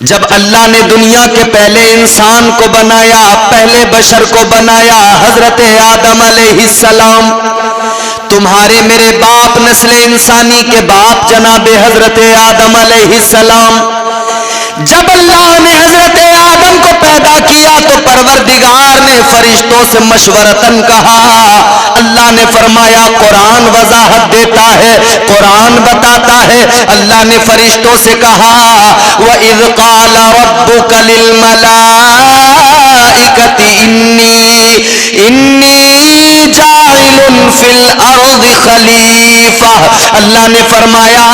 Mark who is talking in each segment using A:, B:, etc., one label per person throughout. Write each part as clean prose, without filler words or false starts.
A: جب اللہ نے دنیا کے پہلے انسان کو بنایا، پہلے بشر کو بنایا، حضرت آدم علیہ السلام، تمہارے میرے باپ نسل انسانی کے باپ جناب حضرت آدم علیہ السلام، جب اللہ نے حضرت آدم کو پیدا کیا تو پروردگار نے فرشتوں سے مشورتاً کہا، اللہ نے فرمایا قرآن وضاحت دیتا ہے، قرآن بتاتا ہے، اللہ نے فرشتوں سے کہا وَإِذْ قَالَ رَبُّكَ لِلْمَلَائِكَةِ إِنِّي جَاعِلٌ فِي الْأَرْضِ خَلِيفَةً، اللہ نے فرمایا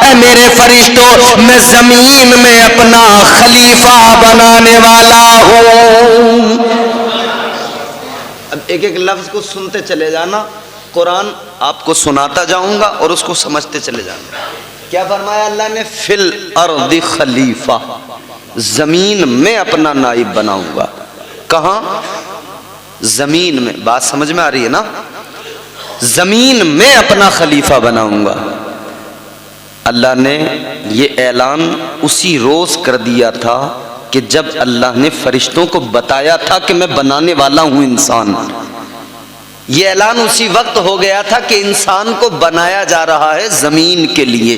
A: اے میرے فرشتوں میں زمین میں اپنا خلیفہ بنانے والا ہوں۔ اب ایک ایک لفظ کو سنتے چلے جانا، قرآن آپ کو سناتا جاؤں گا اور اس کو سمجھتے چلے جانا۔ کیا فرمایا اللہ نے؟ فی الارض خلیفہ، زمین میں اپنا نائب بناؤں گا۔ کہاں؟ زمین میں۔ بات سمجھ میں آ رہی ہے نا؟ زمین میں اپنا خلیفہ بناؤں گا۔ اللہ نے یہ اعلان اسی روز کر دیا تھا کہ جب اللہ نے فرشتوں کو بتایا تھا کہ میں بنانے والا ہوں انسان۔ یہ اعلان اسی وقت ہو گیا تھا کہ انسان کو بنایا جا رہا ہے زمین کے لیے۔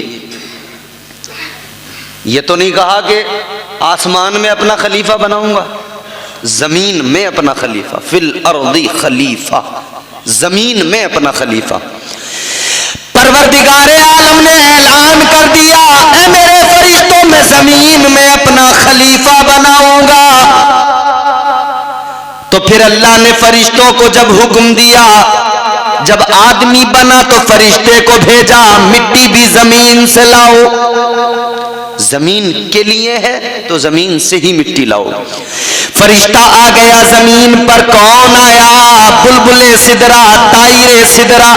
A: یہ تو نہیں کہا کہ آسمان میں اپنا خلیفہ بناؤں گا، زمین میں اپنا خلیفہ، فی الارض خلیفہ، زمین میں اپنا خلیفہ۔ پروردگار عالم نے اعلان کر دیا اے میرے فرشتوں میں زمین میں اپنا خلیفہ بناؤں گا۔ تو پھر اللہ نے فرشتوں کو جب حکم دیا، جب آدمی بنا تو فرشتے کو بھیجا مٹی بھی زمین سے لاؤ، زمین کے لیے ہے تو زمین سے ہی مٹی لاؤ۔ فرشتہ آ گیا زمین پر، کون آیا؟ بلبل سدرا، طائر سدرا،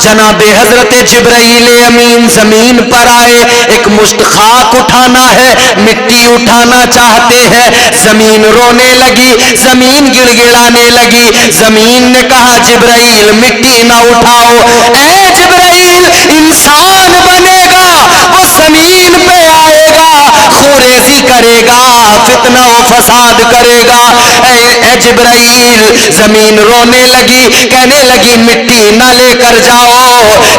A: جناب حضرت جبرائیل امین زمین پر آئے۔ ایک مشت خاک اٹھانا ہے، مٹی اٹھانا چاہتے ہیں، زمین رونے لگی، زمین گڑ گڑانے لگی۔ زمین نے کہا جبرائیل مٹی نہ اٹھاؤ، اے جبرائیل انسان بنے گا، وہ زمین پہ آئے گا، خوریزی کرے گا، فتنہ و فساد کرے گا۔ اے جبرائیل، زمین رونے لگی، کہنے لگی مٹی نہ لے کر جاؤ،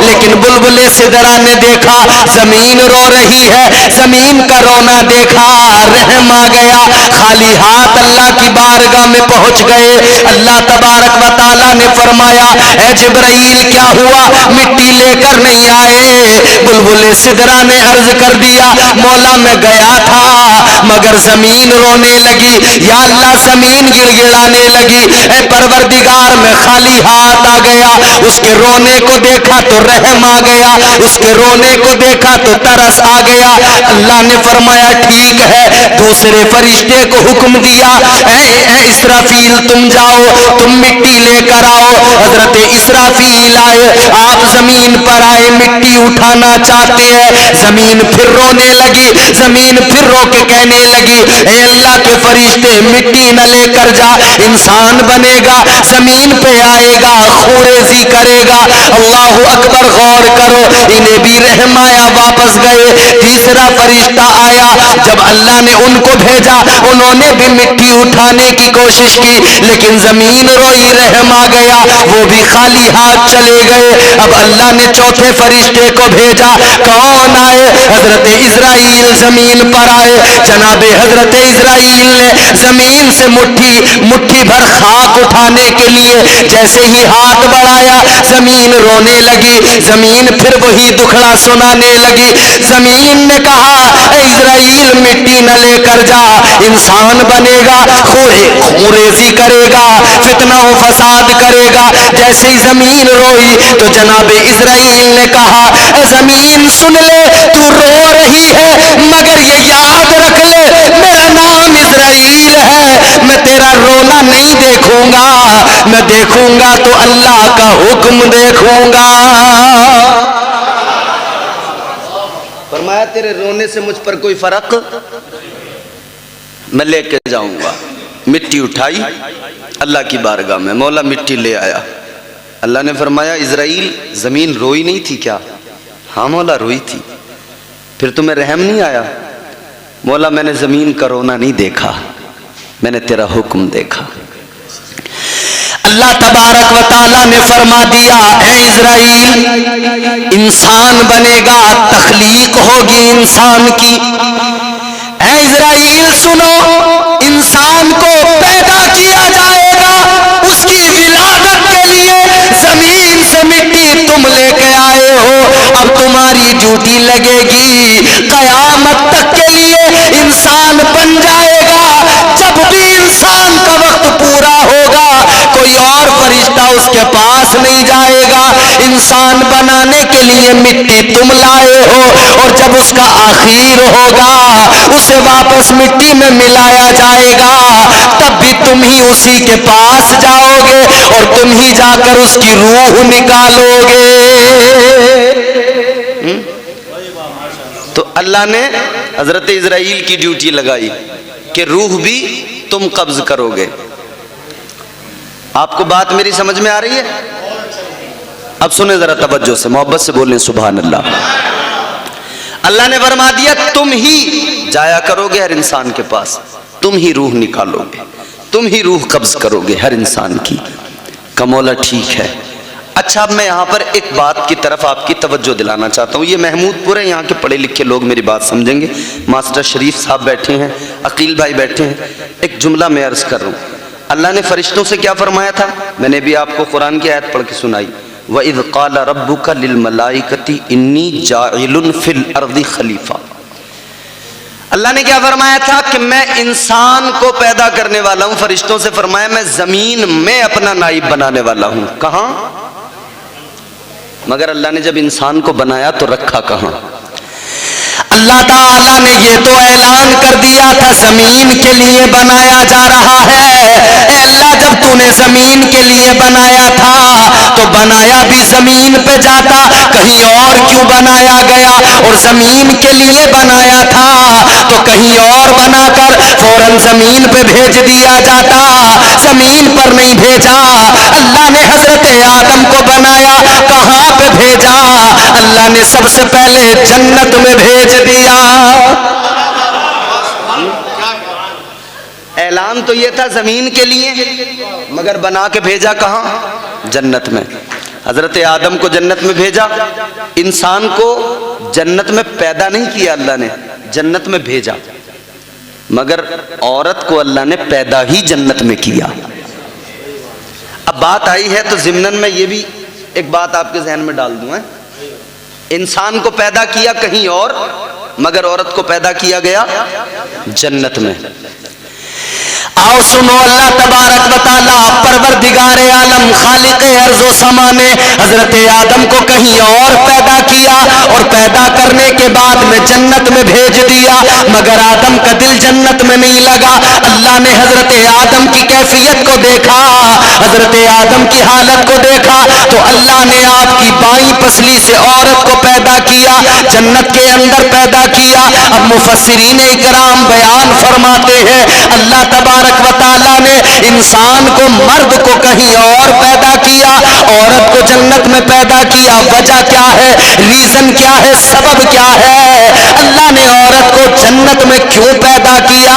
A: لیکن بلبل سدرا نے دیکھا زمین رو رہی ہے، زمین کا رونا دیکھا، رحم آ گیا، خالی ہاتھ اللہ کی بارگاہ میں پہنچ گئے۔ اللہ تبارک و تعالیٰ نے فرمایا اے جبرائیل کیا ہوا؟ مٹی لے کر نہیں آئے؟ بلبل سدرا نے عرض کر دیا مولا میں گیا تھا مگر زمین رونے لگی، یا اللہ زمین گڑ گڑانے لگی، اے پروردگار میں خالی ہاتھ آ گیا، اس کے رونے کو دیکھا تو رحم آ گیا، اس کے رونے کو دیکھا تو ترس آ گیا۔ اللہ نے فرمایا ٹھیک ہے، دوسرے فرشتے کو حکم دیا اے اسرافیل تم جاؤ، تم مٹی لے کر آؤ۔ حضرت اسرافیل آئے، آپ زمین پر آئے، مٹی اٹھانا چاہتے ہیں، زمین پھر رونے لگی، زمین پھر رو کے کہنے لگی اے اللہ کے فرشتے مٹی نہ لے کر جا، انسان بنے گا، زمین پہ آئے گا، خوریزی کرے گا۔ اللہ اکبر، غور کرو، انہیں بھی رحم آیا، واپس گئے۔ تیسرا فرشتہ آیا، جب اللہ نے ان کو بھیجا انہوں نے بھی مٹی اٹھانے کی کوشش کی، لیکن زمین روئی، رحم آ گیا، وہ بھی خالی ہاتھ چلے گئے۔ اب اللہ نے چوتھے فرشتے کو بھیجا، کون آئے؟ حضرت اسرائیل زمین پر آئے۔ جناب حضرت اسرائیل نے زمین سے مٹھی بھر خاک اٹھانے کے لیے جیسے ہی ہاتھ بڑھایا، زمین رونے لگی، زمین پھر وہی دکھڑا سنانے لگی۔ زمین نے کہا اے اسرائیل مٹی نہ لے کر جا، انسان بنے گا، خوریزی کرے گا، فتنہ و فساد کرے گا۔ جیسے ہی زمین روئی تو جناب اسرائیل نے کہا اے زمین سن لے، تو رو رہی ہے مگر یہ یاد رکھ لے میرا نام اسرائیل ہے، میں تیرا رونا نہیں دیکھوں گا، میں دیکھوں گا تو اللہ کا حکم دیکھوں گا۔ فرمایا تیرے رونے سے مجھ پر کوئی فرق میں لے کے جاؤں گا۔ مٹی اٹھائی اللہ کی بارگاہ میں، مولا مٹی لے آیا۔ اللہ نے فرمایا اسرائیل زمین روئی نہیں تھی کیا؟ ہاں مولا روئی تھی۔ پھر تمہیں رحم نہیں آیا؟ مولا میں نے زمین کا رونا نہیں دیکھا، میں نے تیرا حکم دیکھا۔ اللہ تبارک و تعالیٰ نے فرما دیا اے اسرائیل انسان بنے گا، تخلیق ہوگی انسان کی۔ اے اسرائیل سنو، انسان کو پیدا کیا جائے گا، اس کی ولادت کے لیے زمین سے مٹی تم لے کے آئے ہو، اب تمہاری ڈیوٹی لگے گی قیامت تک کے لیے انسان بن جائے گا۔ جب بھی انسان کا وقت پورا ہوگا کوئی اور فرشتہ اس کے پاس نہیں جائے گا، انسان بنانے کے لیے مٹی تم لائے ہو، اور جب اس کا آخر ہوگا اسے واپس مٹی میں ملایا جائے گا، تب بھی تم ہی اسی کے پاس جاؤ گے اور تم ہی جا کر اس کی روح نکالو گے۔ تو اللہ نے حضرت اسرائیل کی ڈیوٹی لگائی کہ روح بھی تم قبض کرو گے۔ آپ کو بات میری سمجھ میں آ رہی ہے؟ اب سنیں ذرا توجہ سے، محبت سے بولیں سبحان اللہ۔ اللہ نے فرما دیا تم ہی جایا کرو گے ہر انسان کے پاس، تم ہی روح نکالو گے، تم ہی روح قبض کرو گے ہر انسان کی۔ کمولا ٹھیک ہے۔ اچھا اب میں یہاں پر ایک بات کی طرف آپ کی توجہ دلانا چاہتا ہوں، یہ محمود پورے یہاں کے پڑھے لکھے لوگ میری بات سمجھیں گے، ماسٹر شریف صاحب بیٹھے ہیں، عقیل بھائی بیٹھے ہیں، ایک جملہ میں عرض کر رہا ہوں۔ اللہ نے فرشتوں سے کیا فرمایا تھا؟ میں نے بھی آپ کو قرآن کی آیت پڑھ کے سنائی، وَإِذْ قَالَ رَبُّكَ لِلْمَلَائِكَةِ إِنِّي جَاعِلٌ فِي الْأَرْضِ خَلِيفَةً۔ اللہ نے کیا فرمایا تھا کہ میں انسان کو پیدا کرنے والا ہوں، فرشتوں سے فرمایا میں زمین میں اپنا نائب بنانے والا ہوں۔ کہاں؟ مگر اللہ نے جب انسان کو بنایا تو رکھا کہاں؟ اللہ تعالیٰ نے یہ تو اعلان کر دیا تھا زمین کے لیے بنایا جا رہا ہے۔ اے اللہ جب تو نے زمین کے لیے بنایا تھا تو بنایا بھی زمین پہ جاتا، کہیں اور کیوں بنایا گیا؟ اور زمین کے لیے بنایا تھا تو کہیں اور بنا کر فوراً زمین پہ بھیج دیا جاتا، زمین پر نہیں بھیجا۔ اللہ نے حضرت آدم کو بنایا، کہاں پہ بھیجا؟ اللہ نے سب سے پہلے جنت میں بھیج دیا۔ اعلان تو یہ تھا زمین کے لیے، مگر بنا کے بھیجا کہاں؟ جنت میں۔ حضرت آدم کو جنت میں بھیجا، انسان کو جنت میں پیدا نہیں کیا اللہ نے، جنت میں بھیجا، مگر عورت کو اللہ نے پیدا ہی جنت میں کیا۔ اب بات آئی ہے تو ضمناً میں یہ بھی ایک بات آپ کے ذہن میں ڈال دوں، انسان کو پیدا کیا کہیں اور، مگر عورت کو پیدا کیا گیا جنت میں۔ آؤ سنو، اللہ تبارک و تعالیٰ پروردگار عالم خالق ارض و سما نے حضرت آدم کو کہیں اور پیدا کیا، اور پیدا کرنے کے بعد میں جنت میں بھیج دیا، مگر آدم کا دل جنت میں نہیں لگا۔ اللہ نے حضرت آدم کی کیفیت کو دیکھا، حضرت آدم کی حالت کو دیکھا، تو اللہ نے آپ کی بائیں پسلی سے عورت کو پیدا کیا، جنت کے اندر پیدا کیا۔ اب مفسرین اکرام بیان فرماتے ہیں اللہ تبارک و تعالیٰ نے انسان کو، مرد کو کہیں اور پیدا کیا، عورت کو جنت میں پیدا کیا۔ وجہ کیا ہے؟ ریزن کیا ہے؟ سبب کیا ہے؟ اللہ نے عورت کو جنت میں کیوں پیدا کیا؟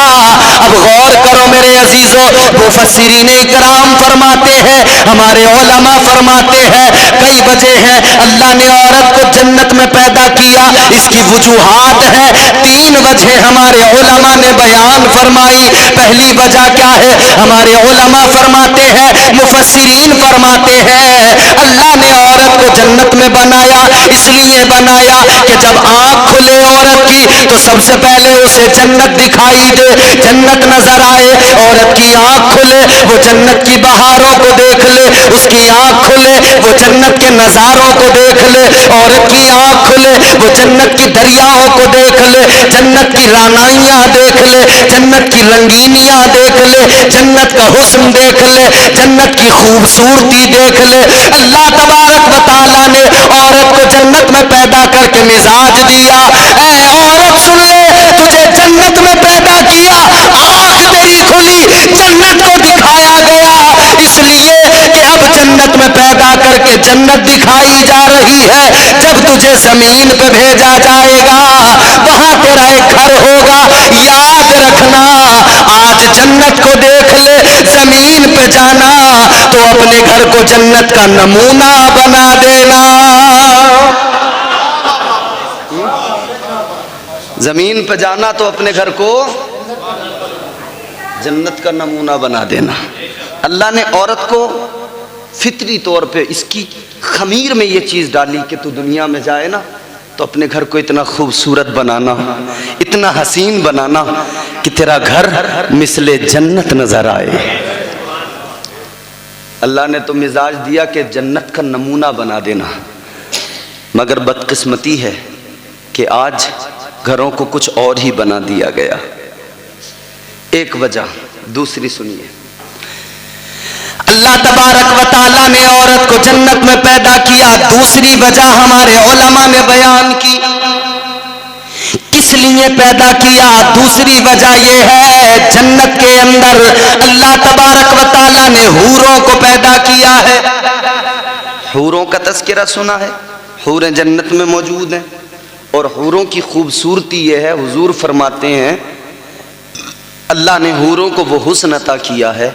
A: اب غور کرو میرے عزیزو، مفسرین اکرام فرماتے ہیں، ہمارے علماء فرماتے ہیں کئی وجہ ہیں اللہ نے عورت کو جنت میں پیدا کیا۔ اس کی وجوہات ہیں، 3 وجہ ہمارے علماء نے بیان فرمائی۔ پہلی وجہ کیا ہے؟ ہمارے علماء فرماتے ہیں، مفسرین فرماتے ہیں اللہ نے عورت کو جنت میں بنایا، اس لیے بنایا کہ جب آنکھ کھلے عورت کی تو سب سے پہلے اسے جنت دکھائی دے، جنت نظر آئے۔ عورت کی آنکھ کھلے وہ جنت کی بہاروں کو دیکھ لے، اس کی آنکھ کھلے وہ جنت کے نظاروں کو دیکھ لے، عورت کی آنکھ کھلے وہ جنت کی دریاؤں کو دیکھ لے، جنت کی رانائیاں دیکھ لے، جنت کی رنگینیاں دیکھ لے، جنت کا حسن دیکھ لے، جنت کی خوبصورتی دیکھ لے۔ اللہ تبارک و تعالیٰ نے عورت کو جنت میں پیدا کر کے مزاج دیا، اے عورت سن لے، تجھے جنت میں پیدا کیا، آنکھ تیری کھلی، جنت کو دکھایا گیا، اس لیے کہ اب جنت میں پیدا کر کے جنت دکھائی جا رہی ہے، جب تجھے زمین پہ بھیجا جائے گا وہاں تیرا ایک گھر ہوگا، یاد رکھنا آج جنت کو دیکھ لے، زمین پہ جانا تو اپنے گھر کو جنت کا نمونہ بنا دینا۔ زمین پہ جانا تو اپنے گھر کو جنت کا نمونہ بنا دینا۔ اللہ نے عورت کو فطری طور پہ اس کی خمیر میں یہ چیز ڈالی کہ تو دنیا میں جائے نا تو اپنے گھر کو اتنا خوبصورت بنانا، اتنا حسین بنانا کہ تیرا گھر مثل جنت نظر آئے۔ اللہ نے تو مزاج دیا کہ جنت کا نمونہ بنا دینا، مگر بدقسمتی ہے کہ آج گھروں کو کچھ اور ہی بنا دیا گیا۔ ایک وجہ، دوسری سنیے، اللہ تبارک و تعالیٰ نے عورت کو جنت میں پیدا کیا، دوسری وجہ ہمارے علماء نے بیان کی کس لیے پیدا کیا۔ دوسری وجہ یہ ہے جنت کے اندر اللہ تبارک و تعالیٰ نے حوروں کو پیدا کیا ہے۔ حوروں کا تذکرہ سنا ہے، حوریں جنت میں موجود ہیں، اور حوروں کی خوبصورتی یہ ہے، حضور فرماتے ہیں اللہ نے حوروں کو وہ حسن عطا کیا ہے،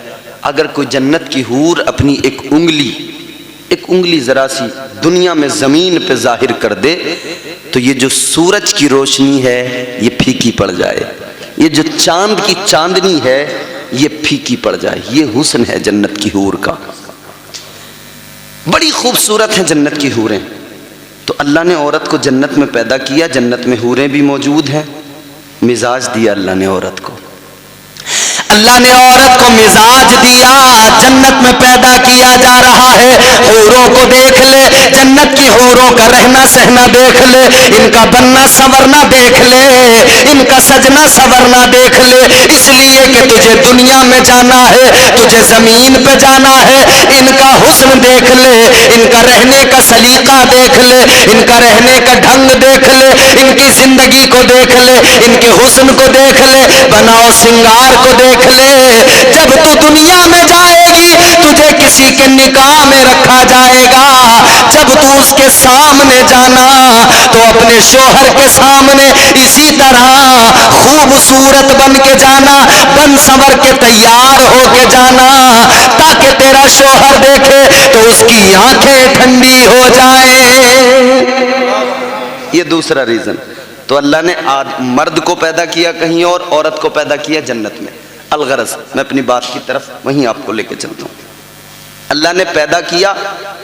A: اگر کوئی جنت کی حور اپنی ایک انگلی ذرا سی دنیا میں زمین پہ ظاہر کر دے تو یہ جو سورج کی روشنی ہے یہ پھیکی پڑ جائے، یہ جو چاند کی چاندنی ہے یہ پھیکی پڑ جائے۔ یہ حسن ہے جنت کی حور کا، بڑی خوبصورت ہیں جنت کی حوریں۔ تو اللہ نے عورت کو جنت میں پیدا کیا، جنت میں حوریں بھی موجود ہیں، مزاج دیا اللہ نے عورت کو، اللہ نے عورت کو مزاج دیا، جنت میں پیدا کیا جا رہا ہے۔ حوروں کو دیکھ لے، جنت کی حوروں کا رہنا سہنا دیکھ لے، ان کا بننا سنورنا دیکھ لے، ان کا سجنا سنورنا دیکھ لے، اس لیے کہ تجھے دنیا میں جانا ہے، تجھے زمین پہ جانا ہے، ان کا حسن دیکھ لے، ان کا رہنے کا سلیقہ دیکھ لے، ان کا رہنے کا ڈھنگ دیکھ لے، ان کی زندگی کو دیکھ لے، ان کے حسن کو دیکھ لے، بناؤ سنگار کو دیکھ لے۔ جب تو دنیا میں جائے گی تجھے کسی کے نکاح میں رکھا جائے گا، جب تو اس کے سامنے جانا تو اپنے شوہر کے سامنے اسی طرح خوبصورت بن کے جانا، بن سنور کے تیار ہو کے جانا، تاکہ تیرا شوہر دیکھے تو اس کی آنکھیں ٹھنڈی ہو جائیں۔ یہ دوسرا ریزن۔ تو اللہ نے مرد کو پیدا کیا کہیں اور، عورت کو پیدا کیا جنت میں۔ الغرض میں اپنی بات کی طرف وہیں آپ کو لے کے چلتا ہوں۔ اللہ نے پیدا کیا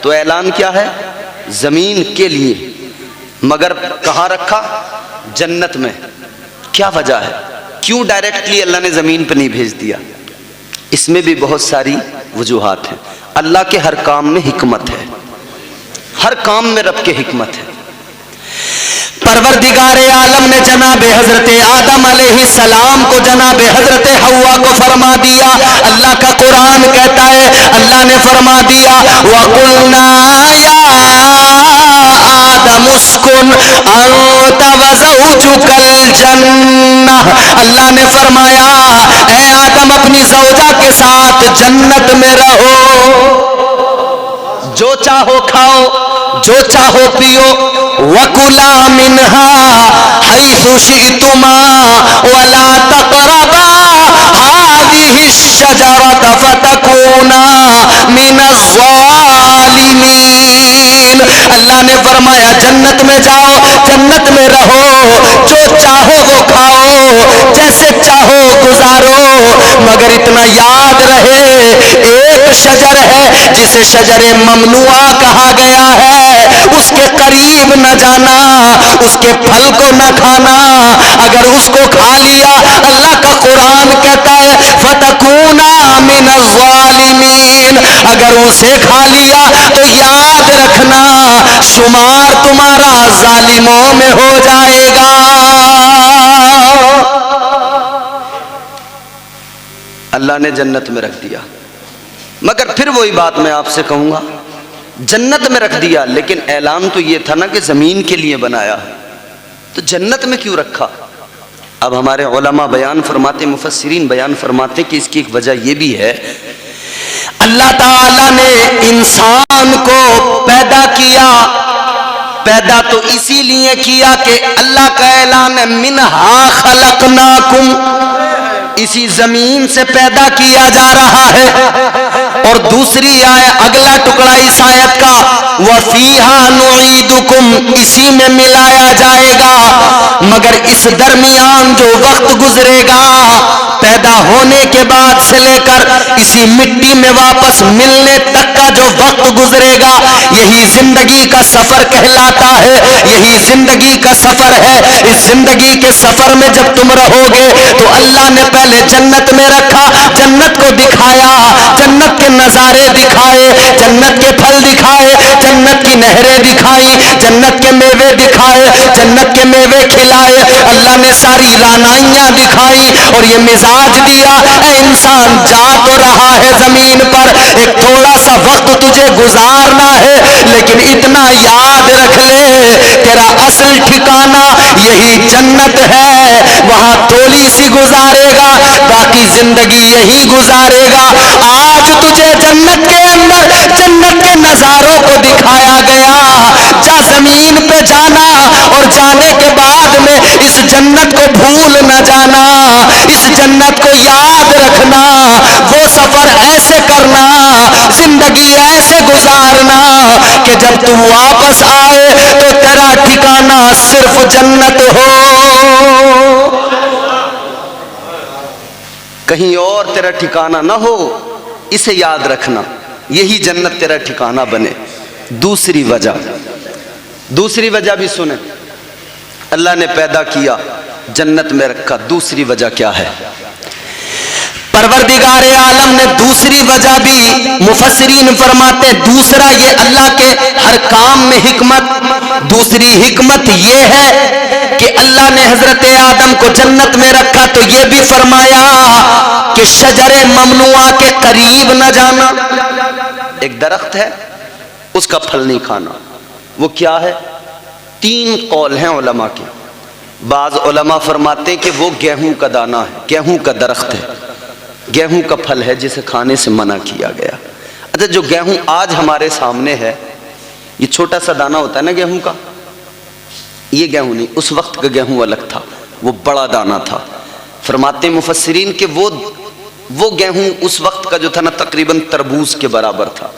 A: تو اعلان کیا ہے؟ زمین کے لیے، مگر کہاں رکھا؟ جنت میں۔ کیا وجہ ہے؟ کیوں ڈائریکٹلی اللہ نے زمین پہ نہیں بھیج دیا؟ اس میں بھی بہت ساری وجوہات ہیں۔ اللہ کے ہر کام میں حکمت ہے، ہر کام میں رب کے حکمت ہے۔ پروردگار عالم نے جناب حضرت آدم علیہ السلام کو جناب حضرت حوا کو فرما دیا، اللہ کا قرآن کہتا ہے اللہ نے فرما دیا وَقُلْنَا يَا آدَمُ اسْكُنْ أَنْتَ وَزَوْجُكَ الْجَنَّةَ، اللہ نے فرمایا اے آدم اپنی زوجہ کے ساتھ جنت میں رہو، جو چاہو کھاؤ، جو چاہو پیو، وَكُلَا مِنْهَا حَيْثُ شِئْتُمَا وَلَا تَقْرَبَا هَذِهِ الشَّجَرَةَ فَتَكُونَا مِنَ الظَّالِمِينَ۔ اللہ نے فرمایا جنت میں جاؤ، جنت میں رہو، جو چاہو وہ کھاؤ، جیسے چاہو گزارو، مگر اتنا یاد رہے ایک شجر ہے جسے شجر ممنوعہ کہا گیا ہے، اس کے قریب نہ جانا، اس کے پھل کو نہ کھانا، اگر اس کو کھا لیا اللہ کا قرآن کہتا ہے فَتَكُونَا مِنَ الظَّالِمِينَ، اگر اسے کھا لیا تو یاد رکھنا شمار تمہارا ظالموں میں ہو جائے گا۔ اللہ نے جنت میں رکھ دیا، مگر پھر وہی بات میں آپ سے کہوں گا، جنت میں رکھ دیا لیکن اعلان تو یہ تھا نا کہ زمین کے لیے بنایا ہے، تو جنت میں کیوں رکھا؟ اب ہمارے علماء بیان فرماتے، مفسرین بیان فرماتے کہ اس کی ایک وجہ یہ بھی ہے، اللہ تعالیٰ نے انسان کو پیدا کیا، پیدا تو اسی لیے کیا کہ اللہ کا اعلان ہے منہا خلقناکم، اسی زمین سے پیدا کیا جا رہا ہے۔ اور دوسری اگلا ٹکڑا اس آیت کا وَفِيهَا نُعِيدُكُمْ، اسی میں ملایا جائے گا، مگر اس درمیان جو وقت گزرے گا پیدا ہونے کے بعد سے لے کر اسی مٹی میں واپس ملنے تک کا جو وقت گزرے گا یہی زندگی کا سفر کہلاتا ہے، یہی زندگی کا سفر ہے۔ اس زندگی کے سفر میں جب تم رہو گے تو اللہ نے پہلے جنت میں رکھا، جنت کو دکھایا، جنت کے نظارے دکھائے، جنت کے پھل دکھائے، جنت کی نہریں دکھائی، جنت کے میوے دکھائے، جنت کے میوے کھلائے، اللہ نے ساری رعنائیاں دکھائی اور یہ مزاج دیا، اے انسان جا تو رہا ہے زمین پر، ایک تھوڑا سا وقت تجھے گزارنا ہے، لیکن اتنا یاد رکھ لے تیرا اصل ٹھکانہ یہی جنت ہے، وہاں تھوڑی سی گزارے گا باقی زندگی یہی گزارے گا۔ آج تجھے جنت کے اندر جنت کے نظاروں کو دکھایا گیا، جا زمین پہ جانا اور جانے کے بعد میں اس جنت کو بھول نہ جانا، اس جنت کو یاد رکھنا، وہ سفر ایسے کرنا، زندگی ایسے گزارنا کہ جب تو واپس آئے تو تیرا ٹھکانہ صرف جنت ہو، کہیں اور تیرا ٹھکانہ نہ ہو، اسے یاد رکھنا، یہی جنت تیرا ٹھکانہ بنے۔ دوسری وجہ بھی سنیں، اللہ نے پیدا کیا جنت میں رکھا، دوسری وجہ کیا ہے؟ پروردگار عالم نے دوسری وجہ بھی مفسرین فرماتے ہیں، دوسرا یہ اللہ کے ہر کام میں حکمت، دوسری حکمت یہ ہے کہ اللہ نے حضرت آدم کو جنت میں رکھا تو یہ بھی فرمایا کہ شجر ممنوعہ کے قریب نہ جانا۔ ایک درخت ہے اس کا پھل نہیں کھانا، وہ کیا ہے؟ 3 قول ہیں علماء کے۔ بعض علماء فرماتے ہیں کہ وہ گیہوں کا دانہ ہے، گیہوں کا درخت ہے، گیہوں کا پھل ہے جسے کھانے سے منع کیا گیا۔ اچھا جو گیہوں آج ہمارے سامنے ہے، یہ چھوٹا سا دانہ ہوتا ہے نا گیہوں کا، یہ گیہوں نہیں، اس وقت کا گیہوں الگ تھا، وہ بڑا دانہ تھا۔ فرماتے ہیں مفسرین کہ وہ گیہوں اس وقت کا جو تھا نا تقریباً تربوز کے برابر تھا۔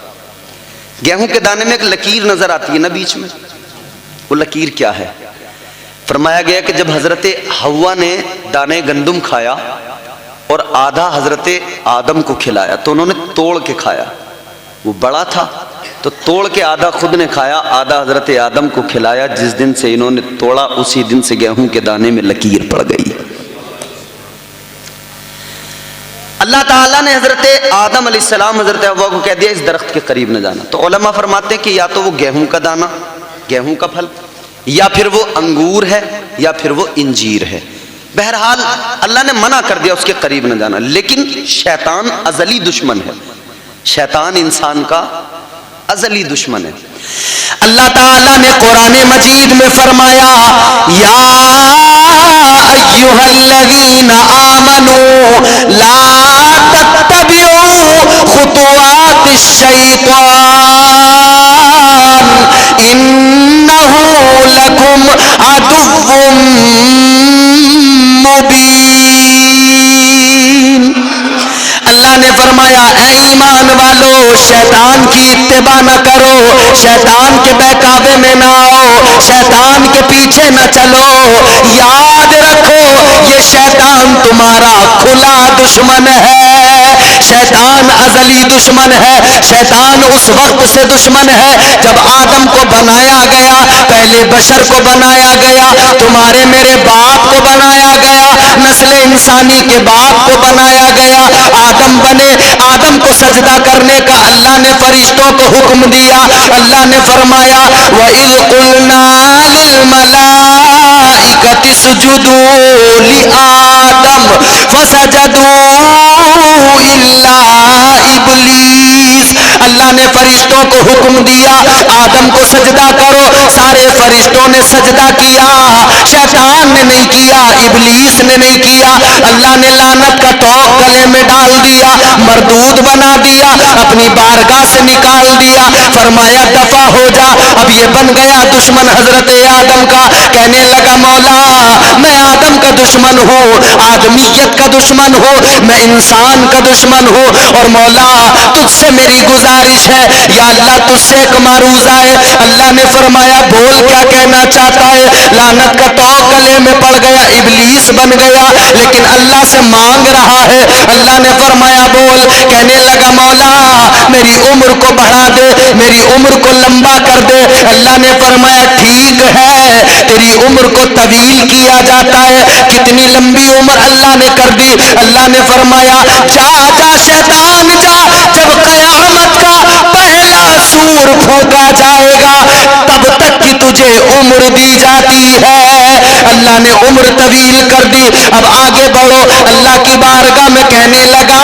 A: گیہوں کے دانے میں ایک لکیر نظر آتی ہے نا بیچ میں، وہ لکیر کیا ہے؟ فرمایا گیا کہ جب حضرت حوا نے دانے گندم کھایا اور آدھا حضرت آدم کو کھلایا تو انہوں نے توڑ کے کھایا، وہ بڑا تھا تو توڑ کے آدھا خود نے کھایا، آدھا حضرت آدم کو کھلایا۔ جس دن سے انہوں نے توڑا اسی دن سے گیہوں کے دانے میں لکیر پڑ گئی۔ اللہ تعالیٰ نے حضرت آدم علیہ السلام حضرت حوا کو کہہ دیا اس درخت کے قریب نہ جانا، تو علماء فرماتے ہیں کہ یا تو وہ گیہوں کا دانہ، گیہوں کا پھل، یا پھر وہ انگور ہے، یا پھر وہ انجیر ہے۔ بہرحال اللہ نے منع کر دیا اس کے قریب نہ جانا، لیکن شیطان ازلی دشمن ہے، شیطان انسان کا ازلی دشمن ہے۔ اللہ تعالیٰ نے قرآن مجید میں فرمایا یا ایھا الذین آمنوا لا تتبعوا خطوات الشیطان انہ لکم عدو مبین۔ اللہ نے فرمایا اے ایمان والو شیطان کی اتباع نہ کرو، شیطان کے بہکاوے میں نہ آؤ، شیطان کے پیچھے نہ چلو، یاد رکھو یہ شیطان تمہارا کھلا دشمن ہے، شیطان ازلی دشمن ہے، شیطان اس وقت سے دشمن ہے جب آدم کو بنایا گیا، پہلے بشر کو بنایا گیا، تمہارے میرے باپ کو بنایا گیا، نسل انسانی کے باپ کو بنایا گیا، آدم بنے، آدم کو سجدہ کرنے کا اللہ نے فرشتوں کو حکم دیا، اللہ نے فرمایا وَإِذْ قُلْنَا لِلْمَلَائِكَةِ اسْجُدُوا لِآدَمَ فَسَجَدُوا إِلَّا إِبْلِيسَ۔ اللہ اللہ نے فرشتوں کو حکم دیا آدم کو سجدہ کرو، سارے فرشتوں نے سجدہ کیا، شیطان نے نہیں کیا، ابلیس نے نہیں کیا۔ اللہ نے لعنت کا ٹوک گلے میں ڈال دیا، مردود بنا دیا، اپنی بارگاہ سے نکال دیا، فرمایا دفع ہو جا۔ اب یہ بن گیا دشمن حضرت آدم کا، کہنے لگا مولا میں آدم کا دشمن ہوں، آدمیت کا دشمن ہوں، میں انسان کا دشمن ہوں، اور مولا تجھ سے میری گزارش ہے، یا اللہ تجھ سے ایک معروضہ ہے۔ اللہ نے فرمایا بول کیا کہنا چاہتا ہے؟ لعنت کا ٹوک گلے میں پڑ گیا، ابلیس بن گیا، لیکن اللہ سے مانگ رہا ہے۔ اللہ نے فرمایا بول، کہنے لگا مولا میری عمر کو بڑھا دے، میری عمر کو لمبا کر دے۔ اللہ نے فرمایا ٹھیک ہے، تیری عمر کو طویل کیا جاتا ہے، کتنی لمبی عمر اللہ نے کر دی۔ اللہ نے فرمایا جا جا شیطان جا، جب قیامت کا پہلا سور پھونکا جائے گا تب تک کی تجھے عمر دی جاتی ہے۔ اللہ نے عمر طویل کر دی۔ اب آگے بڑھو، اللہ کی بارگاہ میں کہنے لگا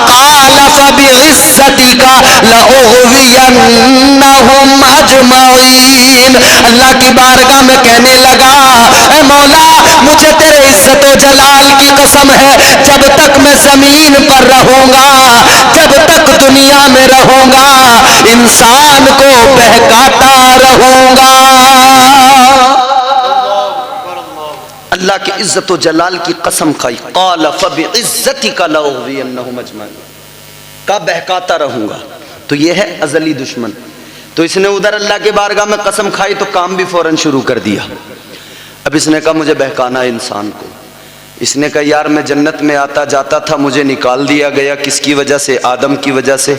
A: قال فبعزتک لأغوینہم اجمعین۔ اللہ کی بارگاہ میں کہنے لگا اے مولا مجھے تیرے عزت و جلال کی قسم ہے، جب تک میں زمین پر رہوں گا، جب تک دنیا میں رہوں گا، انسان کو بہکاتا رہوں گا۔ اللہ کی عزت و جلال کی قسم کھائی، قال فبعزتک لأغوینہم اجمعین، کا بہکاتا رہوں گا۔ تو یہ ہے ازلی دشمن۔ تو اس نے ادھر اللہ کے بارگاہ میں قسم کھائی تو کام بھی فوراً شروع کر دیا۔ اب اس نے کہا مجھے بہکانا ہے انسان کو۔ اس نے کہا یار میں جنت میں آتا جاتا تھا، مجھے نکال دیا گیا، کس کی وجہ سے؟ آدم کی وجہ سے،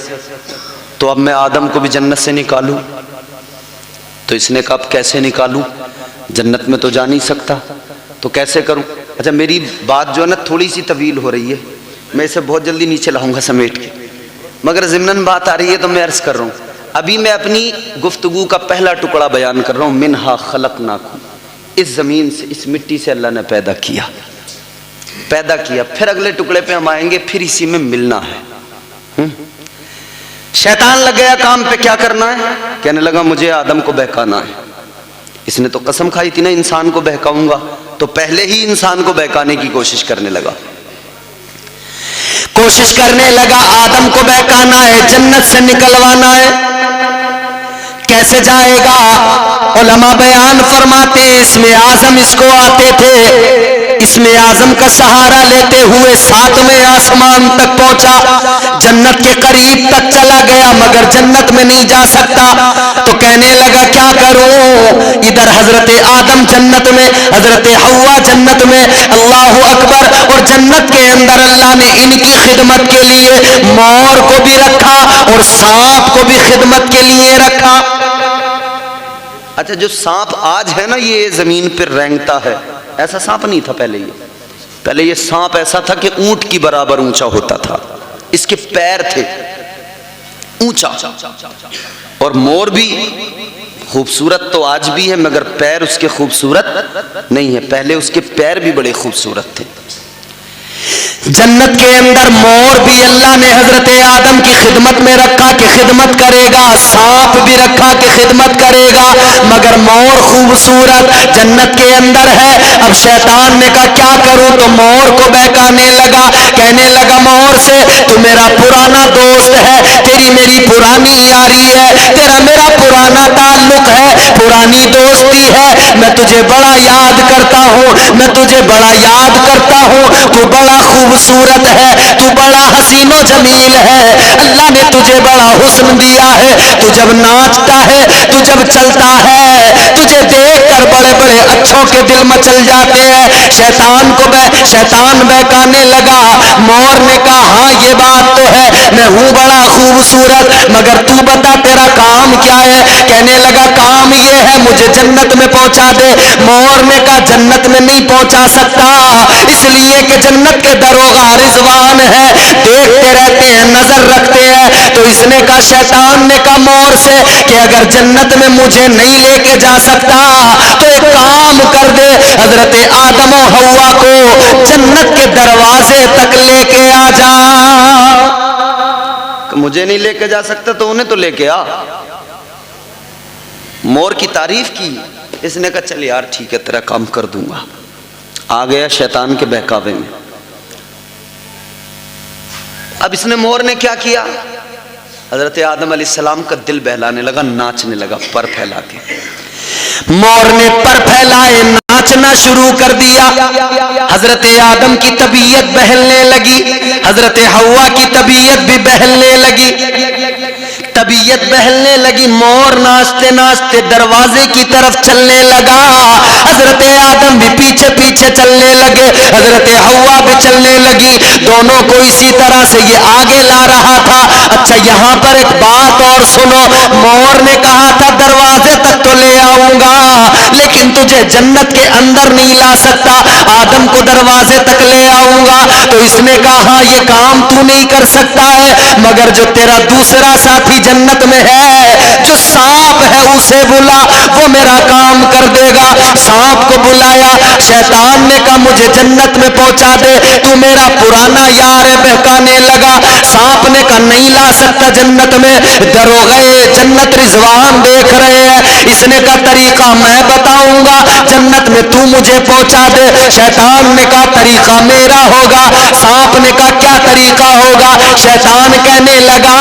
A: تو اب میں آدم کو بھی جنت سے نکالوں۔ تو اس نے کہا اب کیسے نکالوں؟ جنت میں تو جا نہیں سکتا، تو کیسے کروں؟ اچھا میری بات جو ہے نا تھوڑی سی طویل ہو رہی ہے، میں اسے بہت جلدی نیچے لاؤں گا سمیٹ کے، مگر ضمناً بات آ رہی ہے تو میں عرض کر رہا ہوں۔ ابھی میں اپنی گفتگو کا پہلا ٹکڑا بیان کر رہا ہوں، منہا خلقناکم، اس زمین سے، اس مٹی سے اللہ نے پیدا کیا۔ پھر اگلے ٹکڑے پہ ہم آئیں گے، پھر اسی میں ملنا ہے۔ شیطان لگ گیا کام پہ، کیا کرنا ہے؟ کہنے لگا مجھے آدم کو بہکانا ہے۔ اس نے تو قسم کھائی تھی نا انسان کو بہکاؤں گا، تو پہلے ہی انسان کو بہکانے کی کوشش کرنے لگا آدم کو بہکانا ہے، جنت سے نکلوانا ہے۔ کیسے جائے گا؟ علماء بیان فرماتے ہیں اسم اعظم اس کو آتے تھے، اسم اعظم کا سہارا لیتے ہوئے 7ویں آسمان تک پہنچا، جنت کے قریب تک چلا گیا مگر جنت میں نہیں جا سکتا، تو کہنے لگا کیا کروں؟ ادھر حضرت آدم جنت میں، حضرت حوا جنت میں، اللہ اکبر، اور جنت کے اندر اللہ نے ان کی خدمت کے لیے مور کو بھی رکھا اور سانپ کو بھی خدمت کے لیے رکھا۔ اچھا جو سانپ آج ہے نا یہ زمین پر رینگتا ہے، ایسا سانپ نہیں تھا پہلے یہ سانپ ایسا تھا کہ اونٹ کی برابر اونچا ہوتا تھا، اس کے پیر تھے اونچا، اور مور بھی خوبصورت تو آج بھی ہے مگر پیر اس کے خوبصورت نہیں ہے، پہلے اس کے پیر بھی بڑے خوبصورت تھے۔ جنت کے اندر مور بھی اللہ نے حضرت آدم کی خدمت میں رکھا کہ خدمت کرے گا، سانپ بھی رکھا کہ خدمت کرے گا، مگر مور خوبصورت جنت کے اندر ہے۔ اب شیطان نے کہا کیا کروں؟ تو مور کو بہکانے لگا، کہنے لگا مور سے تو میرا پرانا دوست ہے، تیری میری پرانی یاری ہے، تیرا میرا پرانا تعلق ہے، پرانی دوستی ہے، میں تجھے بڑا یاد کرتا ہوں، تو بڑا خوبصورت ہے، تو بڑا حسین و جمیل ہے، اللہ نے تجھے بڑا حسن دیا ہے، تو جب ناچتا ہے، تو جب چلتا ہے، تجھے دیکھ کر بڑے بڑے اچھوں کے دل مچل جاتے ہیں۔ شیطان بہکانے لگا، مور نے کہا ہاں یہ بات تو ہے، میں ہوں بڑا خوبصورت، مگر تو بتا تیرا کام کیا ہے؟ کہنے لگا کام یہ ہے مجھے جنت میں پہنچا دے۔ مور نے کہا جنت میں نہیں پہنچا سکتا، اس لیے کہ جنت کے دروغہ رضوان ہے، دیکھتے رہتے ہیں، نظر رکھتے ہیں۔ تو اس نے کہا شیطان نے کہا مور سے کہ اگر جنت میں مجھے نہیں لے کے جا سکتا تو ایک کام کر دے، حضرت آدم و حوا کو جنت کے دروازے تک لے کے آ جا۔ مجھے نہیں لے کے جا سکتا تو انہیں تو لے کے آ. مور کی تعریف کی. اس نے کہا چل یار ٹھیک ہے تیرا کام کر دوں گا. آ گیا شیطان کے بہکاوے میں. اب اس نے مور نے کیا کیا؟ حضرت آدم علیہ السلام کا دل بہلانے لگا, ناچنے لگا پر پھیلا کے. مور نے پر پھیلائے ناچنا شروع کر دیا. حضرت آدم کی طبیعت بہلنے لگی, حضرت حوا کی طبیعت بھی بہلنے لگی. طبیعت بہلنے لگی. مور ناچتے ناچتے دروازے کی طرف چلنے لگا. حضرت آدم بھی پیچھے پیچھے چلنے لگے, حضرت حوا بھی چلنے لگی. دونوں کو اسی طرح سے یہ آگے لا رہا تھا. اچھا یہاں پر ایک بات اور سنو. مور نے کہا تھا دروازے تک تو لے آؤں گا لیکن تجھے جنت کے اندر نہیں لا سکتا. آدم کو دروازے تک لے آؤں گا. تو اس نے کہا ہاں یہ کام تو نہیں کر سکتا ہے, مگر جو تیرا دوسرا ساتھی جنت میں ہے, جو سانپ ہے اسے بلا, وہ میرا کام کر دے گا. سانپ کو بلایا. شیطان نے کہا مجھے جنت میں پہنچا دے, تو میرا پرانا یار ہے. بہکانے لگا. سانپ نے کہا نہیں لا سکتا جنت میں. دروغے جنت رضوان دیکھ رہے ہیں. اس نے کہا طریقہ میں بتاؤں گا, جنت میں تو مجھے پہنچا دے. شیطان نے کہا طریقہ میرا ہوگا. سانپ نے کہا کیا طریقہ ہوگا؟ شیطان کہنے لگا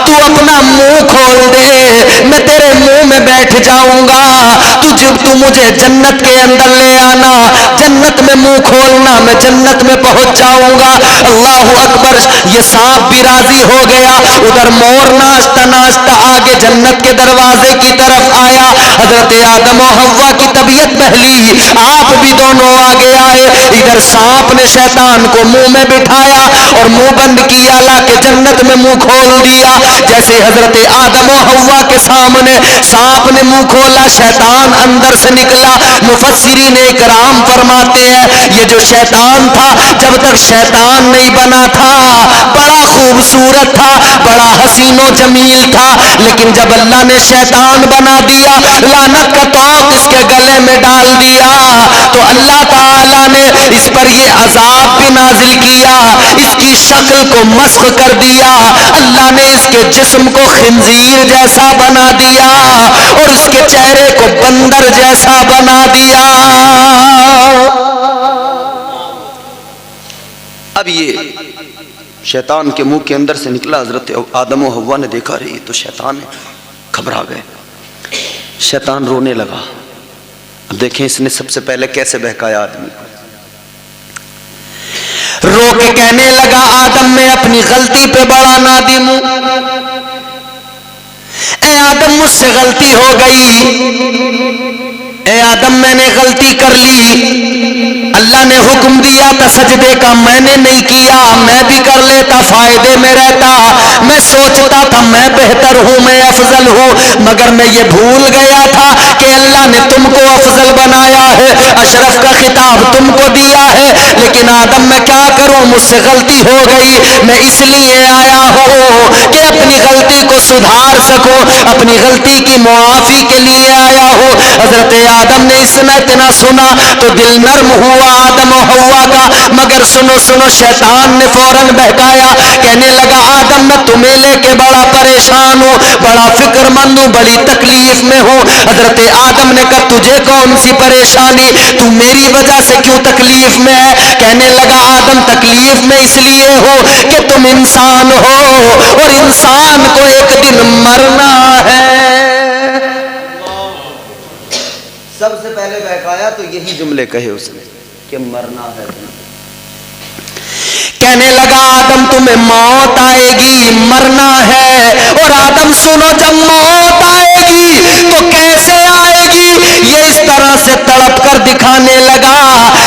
A: تو اپنا منہ کھول دے, میں تیرے منہ میں بیٹھ جاؤں گا. تو مجھے جنت کے اندر لے آنا, جنت میں منہ کھولنا, میں جنت میں پہنچ جاؤں گا. اللہ اکبر. یہ سانپ بھی راضی ہو گیا. ادھر مور ناچتا ناچتا آگے جنت کے دروازے کی طرف آیا. حضرت آدم و حوا کی طبیعت بہلی, آپ بھی دونوں آگے آئے. ادھر سانپ نے شیطان کو منہ میں بٹھایا اور منہ بند کیا, لا کے جنت میں منہ کھول دیا. جیسے حضرت آدم و حوا کے سامنے سانپ نے منہ کھولا, شیطان اندر سے نکلا. مفسرین اکرام فرماتے ہیں یہ جو شیطان تھا جب تک شیطان نہیں بنا تھا بڑا خوبصورت تھا, بڑا حسین و جمیل تھا, لیکن جب اللہ نے شیطان بنا دیا, لعنت کا طوق اس کے گلے میں ڈال دیا, تو اللہ تعالی نے اس پر یہ عذاب بھی نازل کیا, اس کی شکل کو مسخ کر دیا. اللہ نے اس کے جسم کو خنزیر جیسا بنا دیا اور اس کے چہرے کو بندر جیسا بنا دیا. اب یہ شیطان کے منہ کے اندر سے نکلا. حضرت آدم و حوا نے دیکھا رہی تو شیطان گھبرا گئے. شیطان رونے لگا. اب دیکھیں اس نے سب سے پہلے کیسے بہکایا آدمی کو. رو کے کہنے لگا آدم میں اپنی غلطی پہ بڑا نادم ہوں. اے آدم مجھ سے غلطی ہو گئی. اے آدم میں نے غلطی کر لی. اللہ نے حکم دیا تھا سجدے کا, میں نے نہیں کیا. میں بھی کر لیتا فائدے میں رہتا. میں سوچتا تھا میں بہتر ہوں, میں افضل ہوں, مگر میں یہ بھول گیا تھا کہ اللہ نے تم کو افضل بنایا ہے, اشرف کا خطاب تم کو دیا ہے. لیکن آدم میں کیا کروں, مجھ سے غلطی ہو گئی. میں اس لیے آیا ہوں کہ اپنی غلطی کو سدھار سکوں, اپنی غلطی کی معافی کے لیے آیا ہوں. حضرت آدم نے اس میں اتنا سنا تو دل نرم ہوا آدم و حوا کا. مگر سنو سنو, شیطان نے فوراً بہکایا. کہنے لگا آدم میں تمہیں لے کے بڑا پریشان ہوں, بڑا فکر مند ہوں, بڑی تکلیف میں ہوں. حضرت آدم نے کہا تجھے کون سی پریشانی, تو میری وجہ سے کیوں تکلیف میں ہے؟ کہنے لگا آدم تکلیف میں اس لیے ہو کہ تم انسان ہو اور انسان کو ایک دن مرنا ہے. سب سے پہلے بہکایا تو یہی جملے کہے اس نے کہ مرنا ہے. کہنے لگا آدم تمہیں موت آئے گی, مرنا ہے. اور آدم سنو, جب موت آئے گی تو کیسے آئے گی, یہ اس طرح سے تڑپ کر دکھانے لگا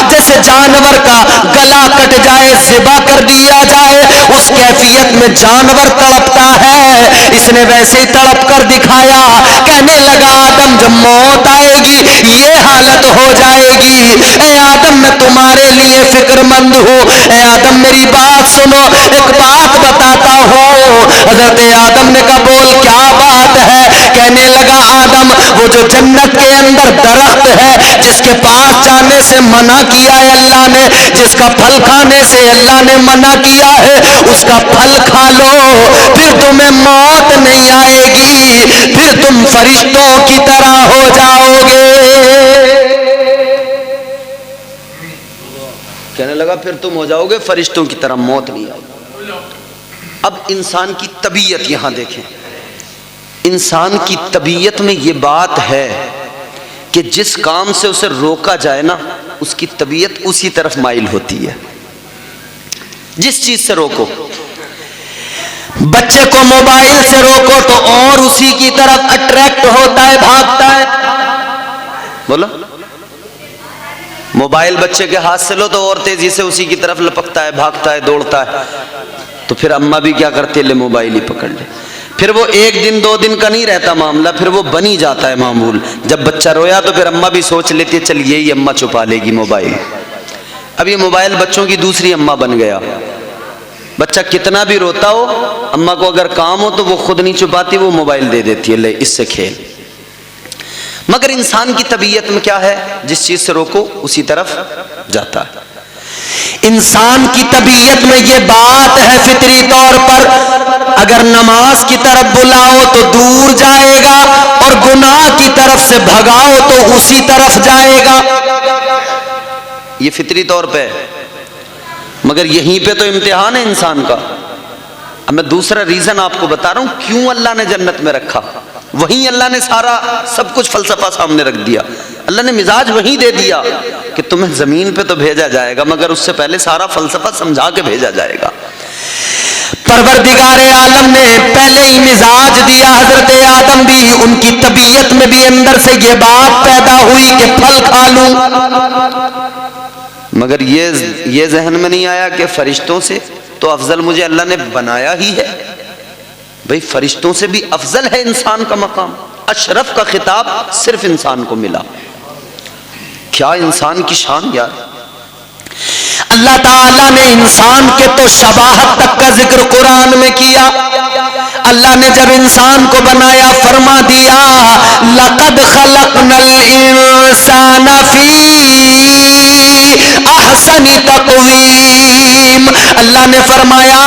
A: جیسے جانور کا گلا کٹ جائے, ذبح کر دیا جائے, اس کیفیت میں جانور تڑپتا ہے, اس نے ویسے ہی تڑپ کر دکھایا. کہنے لگا آدم جب موت آئے گی یہ حالت ہو جائے گی. اے آدم میں تمہارے لیے فکر مند ہوں. اے آدم میری بات سنو, ایک بات بتاتا ہوں. حضرت آدم نے کہا بول کیا بات ہے؟ کہنے لگا آدم وہ جو جنت کے اندر درخت ہے جس کے پاس جانے سے منع کیا ہے اللہ نے, جس کا پھل کھانے سے اللہ نے منع کیا ہے, اس کا پھل کھا لو پھر تمہیں موت نہیں آئے گی, پھر تم فرشتوں کی طرح ہو جاؤ گے. کہنے لگا پھر تم ہو جاؤ گے فرشتوں کی طرح, موت نہیں آئے گی. اب انسان کی طبیعت یہاں دیکھیں, انسان کی طبیعت میں یہ بات ہے کہ جس کام سے اسے روکا جائے نا اس کی طبیعت اسی طرف مائل ہوتی ہے. جس چیز سے روکو, بچے کو موبائل سے روکو تو اور اسی کی طرف اٹریکٹ ہوتا ہے, بھاگتا ہے. بولو, موبائل بچے کے ہاتھ سے لو تو اور تیزی سے اسی کی طرف لپکتا ہے, بھاگتا ہے, دوڑتا ہے. تو پھر اماں بھی کیا کرتے, لے موبائل ہی پکڑ لے. پھر وہ ایک دن دو دن کا نہیں رہتا معاملہ, پھر وہ بنی جاتا ہے معمول. جب بچہ رویا تو پھر اماں بھی سوچ لیتی ہے چل یہی اماں چھپا لے گی موبائل. اب یہ موبائل بچوں کی دوسری اماں بن گیا. بچہ کتنا بھی روتا ہو, اماں کو اگر کام ہو تو وہ خود نہیں چھپاتی, وہ موبائل دے دیتی ہے, لے اس سے کھیل. مگر انسان کی طبیعت میں کیا ہے, جس چیز سے روکو اسی طرف جاتا ہے. انسان کی طبیعت میں یہ بات ہے فطری طور پر, اگر نماز کی طرف بلاؤ تو دور جائے گا اور گناہ کی طرف سے بھگاؤ تو اسی طرف جائے گا. یہ فطری طور پہ ہے. مگر یہیں پہ تو امتحان ہے انسان کا. اب میں دوسرا ریزن آپ کو بتا رہا ہوں کیوں اللہ نے جنت میں رکھا. وہیں اللہ نے سارا سب کچھ فلسفہ سامنے رکھ دیا. اللہ نے مزاج وہیں دے دیا کہ تمہیں زمین پہ تو بھیجا جائے گا مگر اس سے پہلے سارا فلسفہ سمجھا کے بھیجا جائے گا. پروردگار عالم نے پہلے ہی مزاج دیا. حضرت آدم بھی, ان کی طبیعت میں بھی اندر سے یہ بات پیدا ہوئی کہ پھل کھا لوں. مگر یہ ذہن میں نہیں آیا کہ فرشتوں سے تو افضل مجھے اللہ نے بنایا ہی ہے. بھئی فرشتوں سے بھی افضل ہے انسان کا مقام. اشرف کا خطاب صرف انسان کو ملا. کیا انسان کی شان یار. اللہ تعالیٰ نے انسان کے تو شباہت تک کا ذکر قرآن میں کیا. اللہ نے جب انسان کو بنایا فرما دیا لَقَدْ خَلَقْنَا الْإِنسَانَ فِي أَحْسَنِ تَقْوِيمٍ. اللہ نے فرمایا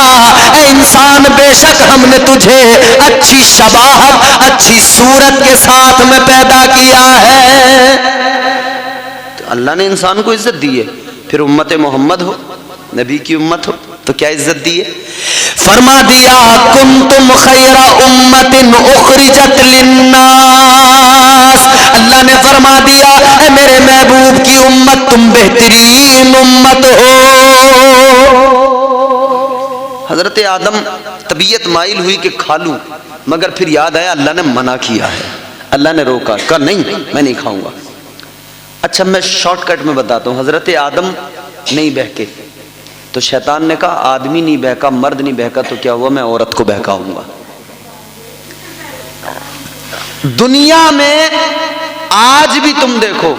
A: اے انسان بے شک ہم نے تجھے اچھی شباہت, اچھی صورت کے ساتھ میں پیدا کیا ہے. تو اللہ نے انسان کو عزت دی ہے. پھر امت محمد ہو, نبی کی امت ہو, تو کیا عزت دی ہے. فرما دیا کنتم خیر امت اخرجت للناس. اللہ نے فرما دیا اے میرے محبوب کی امت تم بہترین امت ہو. حضرت آدم طبیعت مائل ہوئی کہ کھا لوں, مگر پھر یاد آیا اللہ نے منع کیا ہے. اللہ نے روکا, کہا نہیں میں نہیں کھاؤں گا. اچھا میں شارٹ کٹ میں بتاتا ہوں. حضرت آدم نہیں بہکے تو شیطان نے کہا آدمی نہیں بہکا, مرد نہیں بہکا, تو کیا ہوا, میں عورت کو بہکاؤں گا. دنیا میں آج بھی تم دیکھو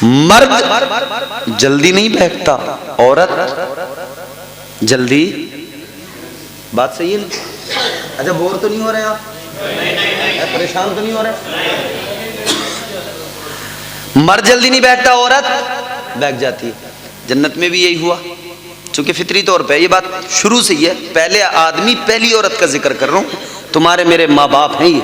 A: مرد جلدی نہیں بہکتا, عورت جلدی. بات صحیح ہے نا. اچھا بور تو نہیں ہو رہے آپ, پریشان تو نہیں ہو رہے. مرد جلدی نہیں بہکتا, عورت بہک جاتی ہے. جنت میں بھی یہی ہوا. چونکہ فطری طور پہ یہ بات شروع سے ہی ہے, پہلے آدمی پہلی عورت کا ذکر کر رہا ہوں, تمہارے میرے ماں باپ ہیں یہ.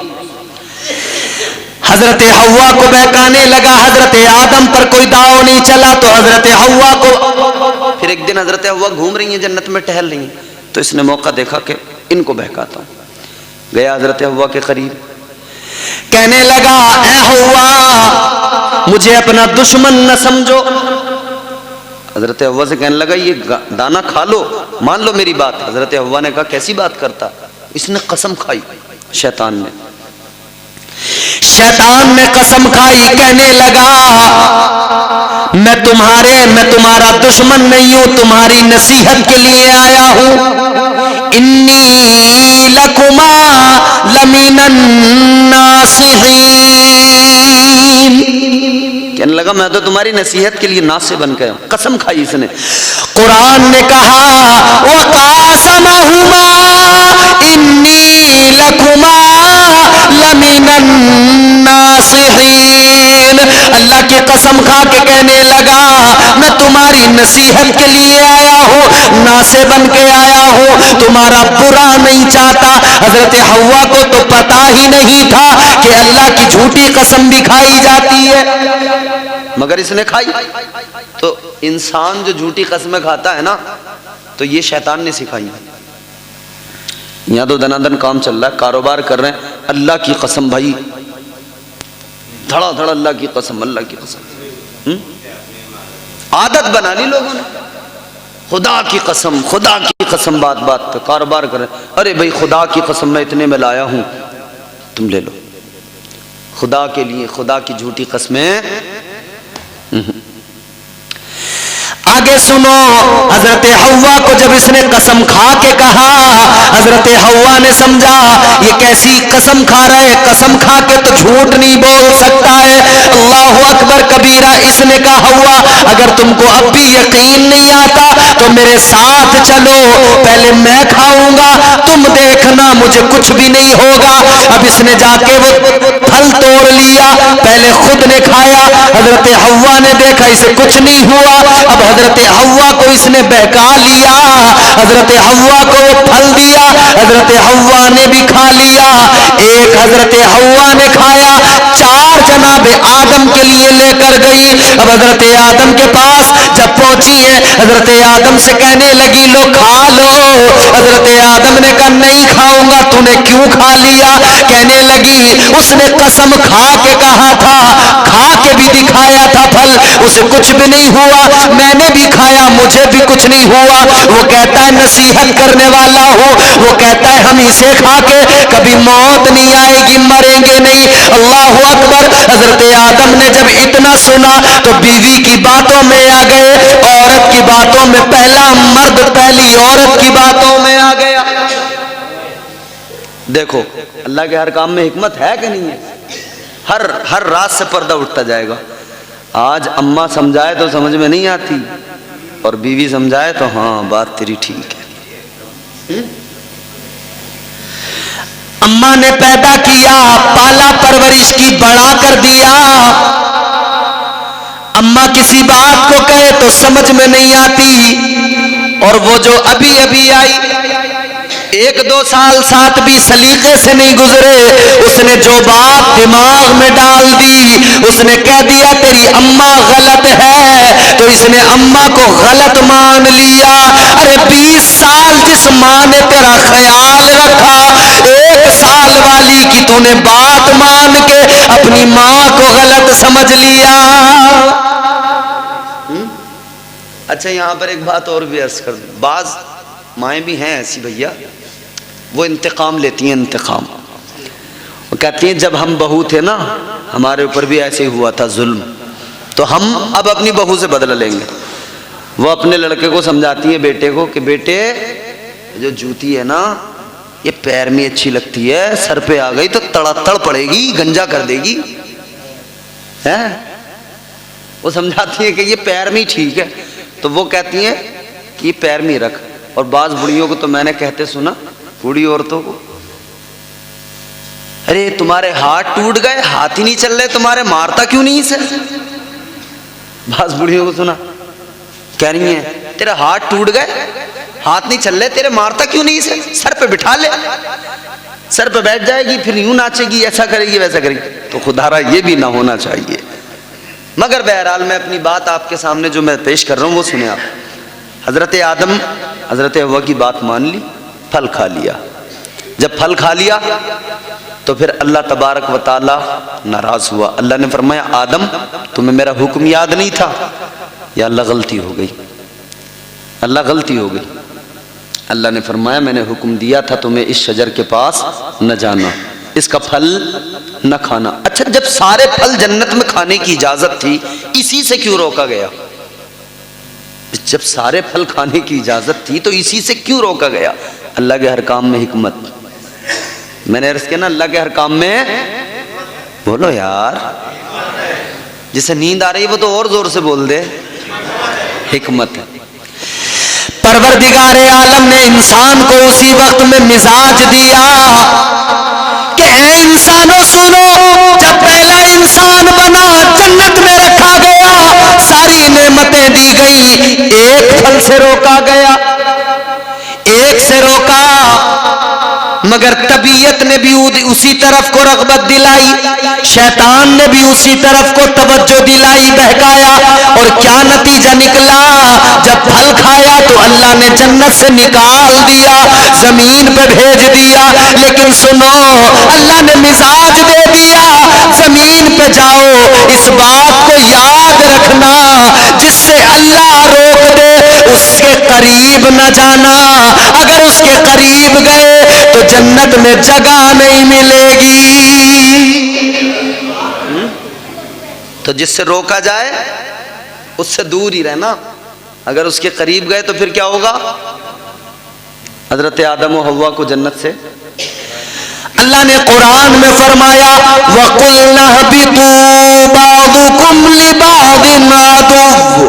A: حضرت حوا کو بہکانے لگا, حضرت آدم پر کوئی داؤ نہیں چلا تو حضرت حوا کو. پھر ایک دن حضرت حوا گھوم رہی ہیں جنت میں, ٹہل رہی ہیں, تو اس نے موقع دیکھا کہ ان کو بہکاتا ہوں. گیا حضرت حوا کے قریب, کہنے لگا اے حوا مجھے اپنا دشمن نہ سمجھو. حضرت حوا سے کہنے لگا یہ دانا کھا لو, مان لو میری بات. حضرت حوا نے کہا کیسی بات کرتا. اس نے قسم کھائی, شیطان نے قسم کھائی, کہنے لگا میں تمہارا دشمن نہیں ہوں, تمہاری نصیحت کے لیے آیا ہوں. انی لکما لمن الناصحین. کہنے لگا میں تو تمہاری نصیحت کے لیے ناصح بن کے. قسم کھائی اس نے. قرآن نے کہا وقاسمہما انی لکما لمن تمہاری نصیحت کے لیے آیا ہوں، ناصح بن کے آیا ہوں، تمہارا برا نہیں چاہتا۔ حضرت حوا کو تو پتا ہی نہیں تھا کہ اللہ کی جھوٹی قسم بھی کھائی جاتی ہے، مگر اس نے کھائی۔ تو انسان جو جھوٹی قسمیں کھاتا ہے نا، تو یہ شیطان نے سکھائی۔ یہاں تو دنادن کام چل رہا ہے، کاروبار کر رہے ہیں، اللہ کی قسم بھائی، دھڑا دھڑا اللہ کی قسم، اللہ کی قسم، عادت بنا لی لوگوں نے، خدا کی قسم، خدا کی قسم، بات بات پہ کاروبار کر رہے ہیں۔ ارے بھائی خدا کی قسم میں اتنے میں لایا ہوں، تم لے لو۔ خدا کے لیے خدا کی جھوٹی قسمیں۔ آگے سنو، حضرت حوا کو جب اس نے قسم کھا کے کہا، حضرت حوا نے سمجھا یہ کیسی قسم کھا رہا ہے، قسم کھا کے تو جھوٹ نہیں بول سکتا ہے۔ اللہ اکبر کبیرہ۔ اس نے کہا حوا اگر تم کو اب بھی یقین نہیں آتا تو میرے ساتھ چلو، پہلے میں کھاؤں گا، تم دیکھنا مجھے کچھ بھی نہیں ہوگا۔ اب اس نے جا کے وہ پھل توڑ لیا، پہلے خود نے کھایا، حضرت حوا نے دیکھا اسے کچھ نہیں ہوا۔ اب حضرت حوا کو اس نے بہکا لیا، حضرت حوا کو وہ پھل دیا، حضرت حوا نے بھی کھا لیا۔ ایک حضرت حوا نے کھایا، چار جناب آدم کے لیے لے کر گئی۔ اب حضرت آدم کے پاس جب پہنچی ہے، حضرت آدم سے کہنے لگی لو کھا لو۔ حضرت آدم نے کہا نہیں کھاؤں گا، تو نے کیوں کھا لیا؟ کہنے لگی اس نے قسم کھا کے کہا تھا، کھا کے بھی دکھایا تھا پھل، اسے کچھ بھی نہیں ہوا، میں نے بھی کھایا مجھے بھی کچھ نہیں ہوا۔ وہ کہتا ہے نصیحت کرنے والا ہوں، وہ کہتا ہے ہم اسے کھا کے کبھی موت نہیں آئے گی، مریں گے نہیں۔ اللہ اکبر۔ حضرت آدم نے جب اتنا سنا تو بیوی کی باتوں میں آ گئے، عورت کی باتوں میں، پہلا مرد پہلی عورت کی باتوں میں آ گیا۔ دیکھو اللہ کے ہر کام میں حکمت ہے کہ نہیں ہے؟ ہر رات سے پردہ اٹھتا جائے گا۔ آج اماں سمجھائے تو سمجھ میں نہیں آتی، اور بیوی سمجھائے تو ہاں بات تیری ٹھیک ہے۔ اماں نے پیدا کیا، پالا پرورش کی، بڑا کر دیا۔ اماں کسی بات کو کہے تو سمجھ میں نہیں آتی، اور وہ جو ابھی ابھی آئی، ایک دو سال ساتھ بھی سلیقے سے نہیں گزرے، اس نے جو بات دماغ میں ڈال دی، اس نے کہہ دیا تیری اماں غلط ہے، تو اس نے اماں کو غلط مان لیا۔ ارے 20 سال جس ماں نے تیرا خیال رکھا، 1 سال والی کی تو نے بات مان کے اپنی ماں کو غلط سمجھ لیا۔ اچھا یہاں پر ایک بات اور بھی عرض کر دوں، بعض مائیں بھی ہیں ایسی بھیا، وہ انتقام لیتی ہیں، انتقام۔ وہ کہتی ہیں جب ہم بہو تھے نا ہمارے اوپر بھی ایسے ہوا تھا ظلم، تو ہم اب اپنی بہو سے بدلہ لیں گے۔ وہ اپنے لڑکے کو سمجھاتی ہے بیٹے کو کہ بیٹے جو جوتی ہے نا یہ پیر میں اچھی لگتی ہے، سر پہ آ گئی تو تڑ پڑے گی، گنجا کر دے گی۔ وہ سمجھاتی ہے کہ یہ پیر میں ہی ٹھیک ہے، تو وہ کہتی ہیں کہ یہ پیر میں ہی رکھ۔ اور بعض بڑیوں کو تو میں نے کہتے سنا، بوڑھی عورتوں کو، ارے تمہارے ہاتھ ٹوٹ گئے، ہاتھ ہی نہیں چل رہے تمہارے، مارتا کیوں نہیں اسے؟ بعض بڑھیوں کو سنا کہہ رہی ہیں تیرا ہاتھ ٹوٹ گئے، ہاتھ نہیں چل رہے تیرے، مارتا کیوں نہیں اسے؟ سر پہ بٹھا لے، سر پہ بیٹھ جائے گی، پھر یوں ناچے گی، ایسا کرے گی ویسا کرے گی۔ تو خدا را یہ بھی نہ ہونا چاہیے۔ مگر بہرحال میں اپنی بات آپ کے سامنے جو میں پیش کر رہا ہوں وہ سنیں آپ۔ حضرت آدم حضرت حوا کی بات مان لی، پھل کھا لیا۔ جب پھل کھا لیا تو پھر اللہ تبارک و تعالی ناراض ہوا۔ اللہ نے فرمایا آدم تمہیں میرا حکم یاد نہیں تھا؟ یا اللہ غلطی ہو گئی، اللہ غلطی ہو گئی۔ اللہ نے فرمایا میں نے حکم دیا تھا تمہیں اس شجر کے پاس نہ جانا، اس کا پھل نہ کھانا۔ اچھا جب سارے پھل جنت میں کھانے کی اجازت تھی، اسی سے کیوں روکا گیا؟ جب سارے پھل کھانے کی اجازت تھی تو اسی سے کیوں روکا گیا؟ اللہ کے ہر کام میں حکمت۔ میں نے عرض کیا نا اللہ کے ہر کام میں، بولو یار، جسے نیند آ رہی ہے وہ تو اور زور سے بول دے، حکمت ہے۔ پروردگار عالم نے انسان کو اسی وقت میں مزاج دیا کہ اے انسانوں سنو، جب پہلا انسان بنا جنت میں رکھا گیا، ساری نعمتیں دی گئی، ایک پھل سے روکا گیا، ایک سے روکا، مگر طبیعت نے بھی اسی طرف کو رغبت دلائی، شیطان نے بھی اسی طرف کو توجہ دلائی، بہکایا، اور کیا نتیجہ نکلا؟ جب پھل کھایا تو اللہ نے جنت سے نکال دیا، زمین پہ بھیج دیا، لیکن سنو، اللہ نے مزاج دے دیا، زمین پہ جاؤ، اس بات کو یاد رکھنا، جس سے اللہ روک دے اس کے قریب نہ جانا، اگر اس کے قریب گئے تو جنت میں جگہ نہیں ملے گی۔ تو جس سے روکا جائے اس سے دور ہی رہنا، اگر اس کے قریب گئے تو پھر کیا ہوگا؟ حضرت آدم و حوا کو جنت سے اللہ نے قرآن میں فرمایا وَقُلْنَا اهْبِطُوا بَعْضُكُمْ لِبَعْضٍ عَدُوٌّ۔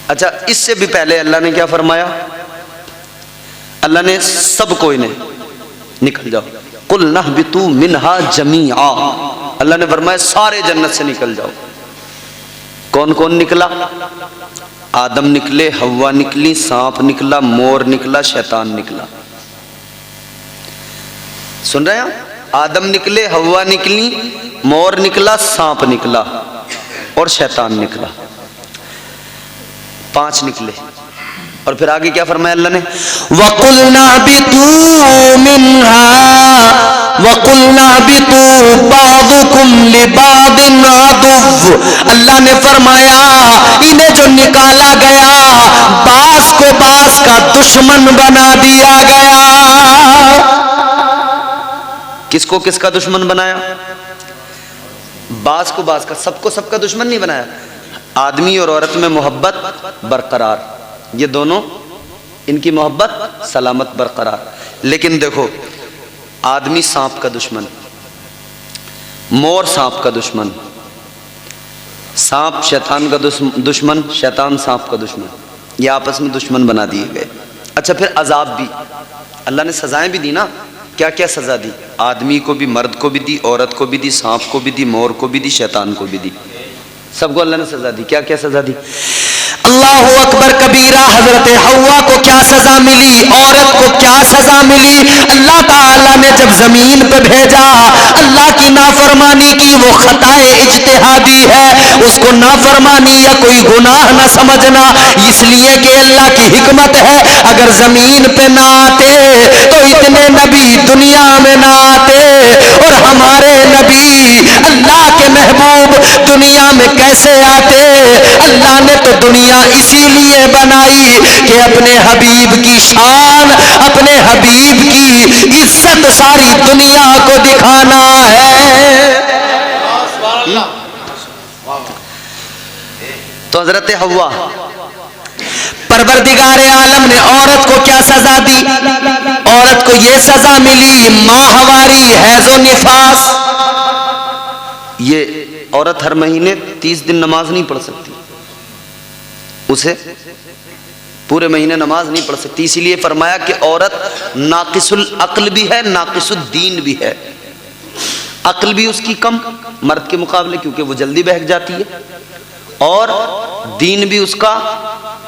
A: اچھا، اس سے بھی پہلے اللہ نے کیا فرمایا؟ اللہ نے سب کو انہیں نکل جاؤ، قُلْنَا اهْبِطُوا مِنْهَا جَمِيعًا، اللہ نے فرمایا سارے جنت سے نکل جاؤ۔ کون کون نکلا؟ آدم نکلے، حوا نکلی، سانپ نکلا، مور نکلا، شیطان نکلا۔ سن رہے ہیں؟ آدم نکلے، حوا نکلی، مور نکلا، سانپ نکلا اور شیطان نکلا، 5 نکلے۔ اور پھر آگے کیا فرمایا اللہ نے؟ وَقُلْنَا اهْبِطُوا مِنْهَا وَقُلْنَا اهْبِطُوا بَعْضُكُمْ لِبَعْضٍ عَدُوٌّ۔ اللہ نے فرمایا انہیں جو نکالا گیا بعض کو بعض کا دشمن بنا دیا گیا۔ کس کو کس کا دشمن بنایا؟ بعض کو بعض کا، سب کو سب کا دشمن نہیں بنایا۔ آدمی اور عورت میں محبت برقرار، یہ دونوں ان کی محبت سلامت برقرار، لیکن دیکھو آدمی سانپ کا دشمن، مور سانپ کا دشمن، سانپ شیطان کا دشمن، شیطان سانپ کا دشمن، یہ آپس میں دشمن بنا دیے گئے۔ اچھا، پھر عذاب بھی اللہ نے سزائیں بھی دی نا، کیا کیا سزا دی؟ آدمی کو بھی، مرد کو بھی دی، عورت کو بھی دی، سانپ کو بھی دی، مور کو بھی دی، شیطان کو بھی دی، سب کو اللہ نے سزا دی۔ کیا کیا سزا دی؟ اللہ اکبر کبیرہ، حضرت حوا کو کیا سزا ملی، عورت کو کیا سزا ملی؟ اللہ تعالیٰ نے جب زمین پہ بھیجا، اللہ کی نافرمانی کی، وہ خطائے اجتہادی ہے، اس کو نافرمانی یا کوئی گناہ نہ سمجھنا، اس لیے کہ اللہ کی حکمت ہے، اگر زمین پہ نہ آتے تو اتنے نبی دنیا میں نہ آتے، اور ہمارے نبی اللہ کے محبوب دنیا میں کیسے آتے؟ اللہ نے تو دنیا اسی لیے بنائی کہ اپنے حبیب کی شان، اپنے حبیب کی عزت ساری دنیا کو دکھانا ہے۔ تو حضرت حوا، پروردگار عالم نے عورت کو کیا سزا دی؟ عورت کو یہ سزا ملی، ماہواری، حیض و نفاس۔ یہ عورت ہر مہینے 30 دن نماز نہیں پڑھ سکتی، اسے پورے مہینے نماز نہیں پڑھ سکتی، اسی لیے فرمایا کہ عورت ناقص العقل بھی ہے، ناقص الدین بھی ہے۔ عقل بھی اس کی کم مرد کے مقابلے، کیونکہ وہ جلدی بہک جاتی ہے، اور دین بھی اس کا،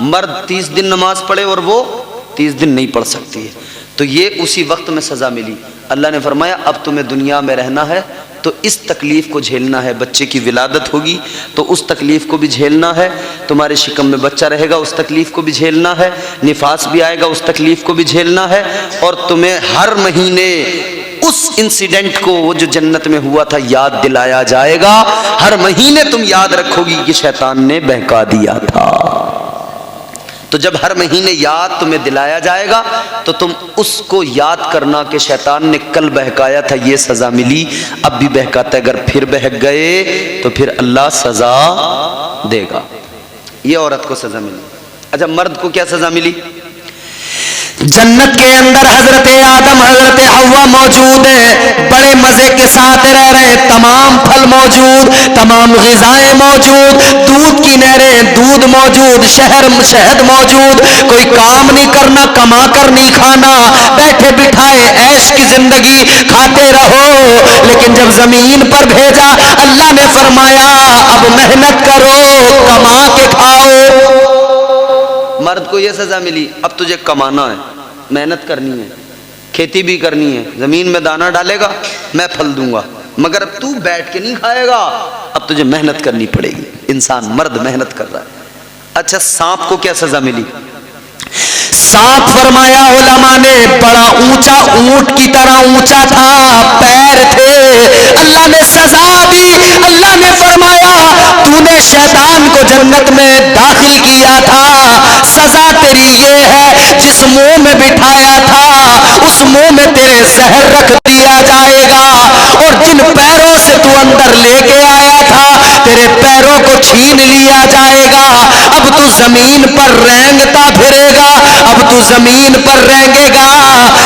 A: مرد 30 دن نماز پڑھے اور وہ 30 دن نہیں پڑھ سکتی ہے۔ تو یہ اسی وقت میں سزا ملی۔ اللہ نے فرمایا اب تمہیں دنیا میں رہنا ہے تو اس تکلیف کو جھیلنا ہے، بچے کی ولادت ہوگی تو اس تکلیف کو بھی جھیلنا ہے، تمہارے شکم میں بچہ رہے گا اس تکلیف کو بھی جھیلنا ہے، نفاس بھی آئے گا اس تکلیف کو بھی جھیلنا ہے، اور تمہیں ہر مہینے اس انسیڈنٹ کو، وہ جو جنت میں ہوا تھا، یاد دلایا جائے گا۔ ہر مہینے تم یاد رکھو گی کہ شیطان نے بہکا دیا تھا۔ تو جب ہر مہینے یاد تمہیں دلایا جائے گا تو تم اس کو یاد کرنا کہ شیطان نے کل بہکایا تھا، یہ سزا ملی، اب بھی بہکاتا ہے، اگر پھر بہک گئے تو پھر اللہ سزا دے گا۔ یہ عورت کو سزا ملی۔ اچھا، مرد کو کیا سزا ملی؟ جنت کے اندر حضرت آدم، حضرت حوا موجود ہیں، بڑے مزے کے ساتھ رہ رہے ہیں، تمام پھل موجود، تمام غذائیں موجود، دودھ کی نہریں، دودھ موجود، شہد موجود، کوئی کام نہیں کرنا، کما کر نہیں کھانا، بیٹھے بٹھائے عیش کی زندگی کھاتے رہو، لیکن جب زمین پر بھیجا اللہ نے فرمایا اب محنت کرو، کما کے کھاؤ۔ مرد کو یہ سزا ملی، اب تجھے کمانا ہے، محنت کرنی ہے، کھیتی بھی کرنی ہے، زمین میں دانہ ڈالے گا میں پھل دوں گا، مگر اب تو بیٹھ کے نہیں کھائے گا، اب تجھے محنت کرنی پڑے گی۔ انسان مرد محنت کر رہا ہے۔ اچھا سانپ کو کیا سزا ملی؟ سانپ فرمایا علماء نے بڑا اونچا، اونٹ کی طرح اونچا تھا، پیر تھے، اللہ نے سزا دی۔ اللہ نے فرمایا تو نے شیطان کو جنت میں داخل کیا تھا، سزا تیری یہ ہے جس منہ میں بٹھایا تھا اس منہ میں تیرے زہر رکھ دیا جائے گا، اور جن پیروں سے تو اندر لے کے آیا تھا تیرے پیروں کو چھین لیا جائے گا، اب تو زمین پر رینگتا پھرے گا، اب تو زمین پر رینگے گا،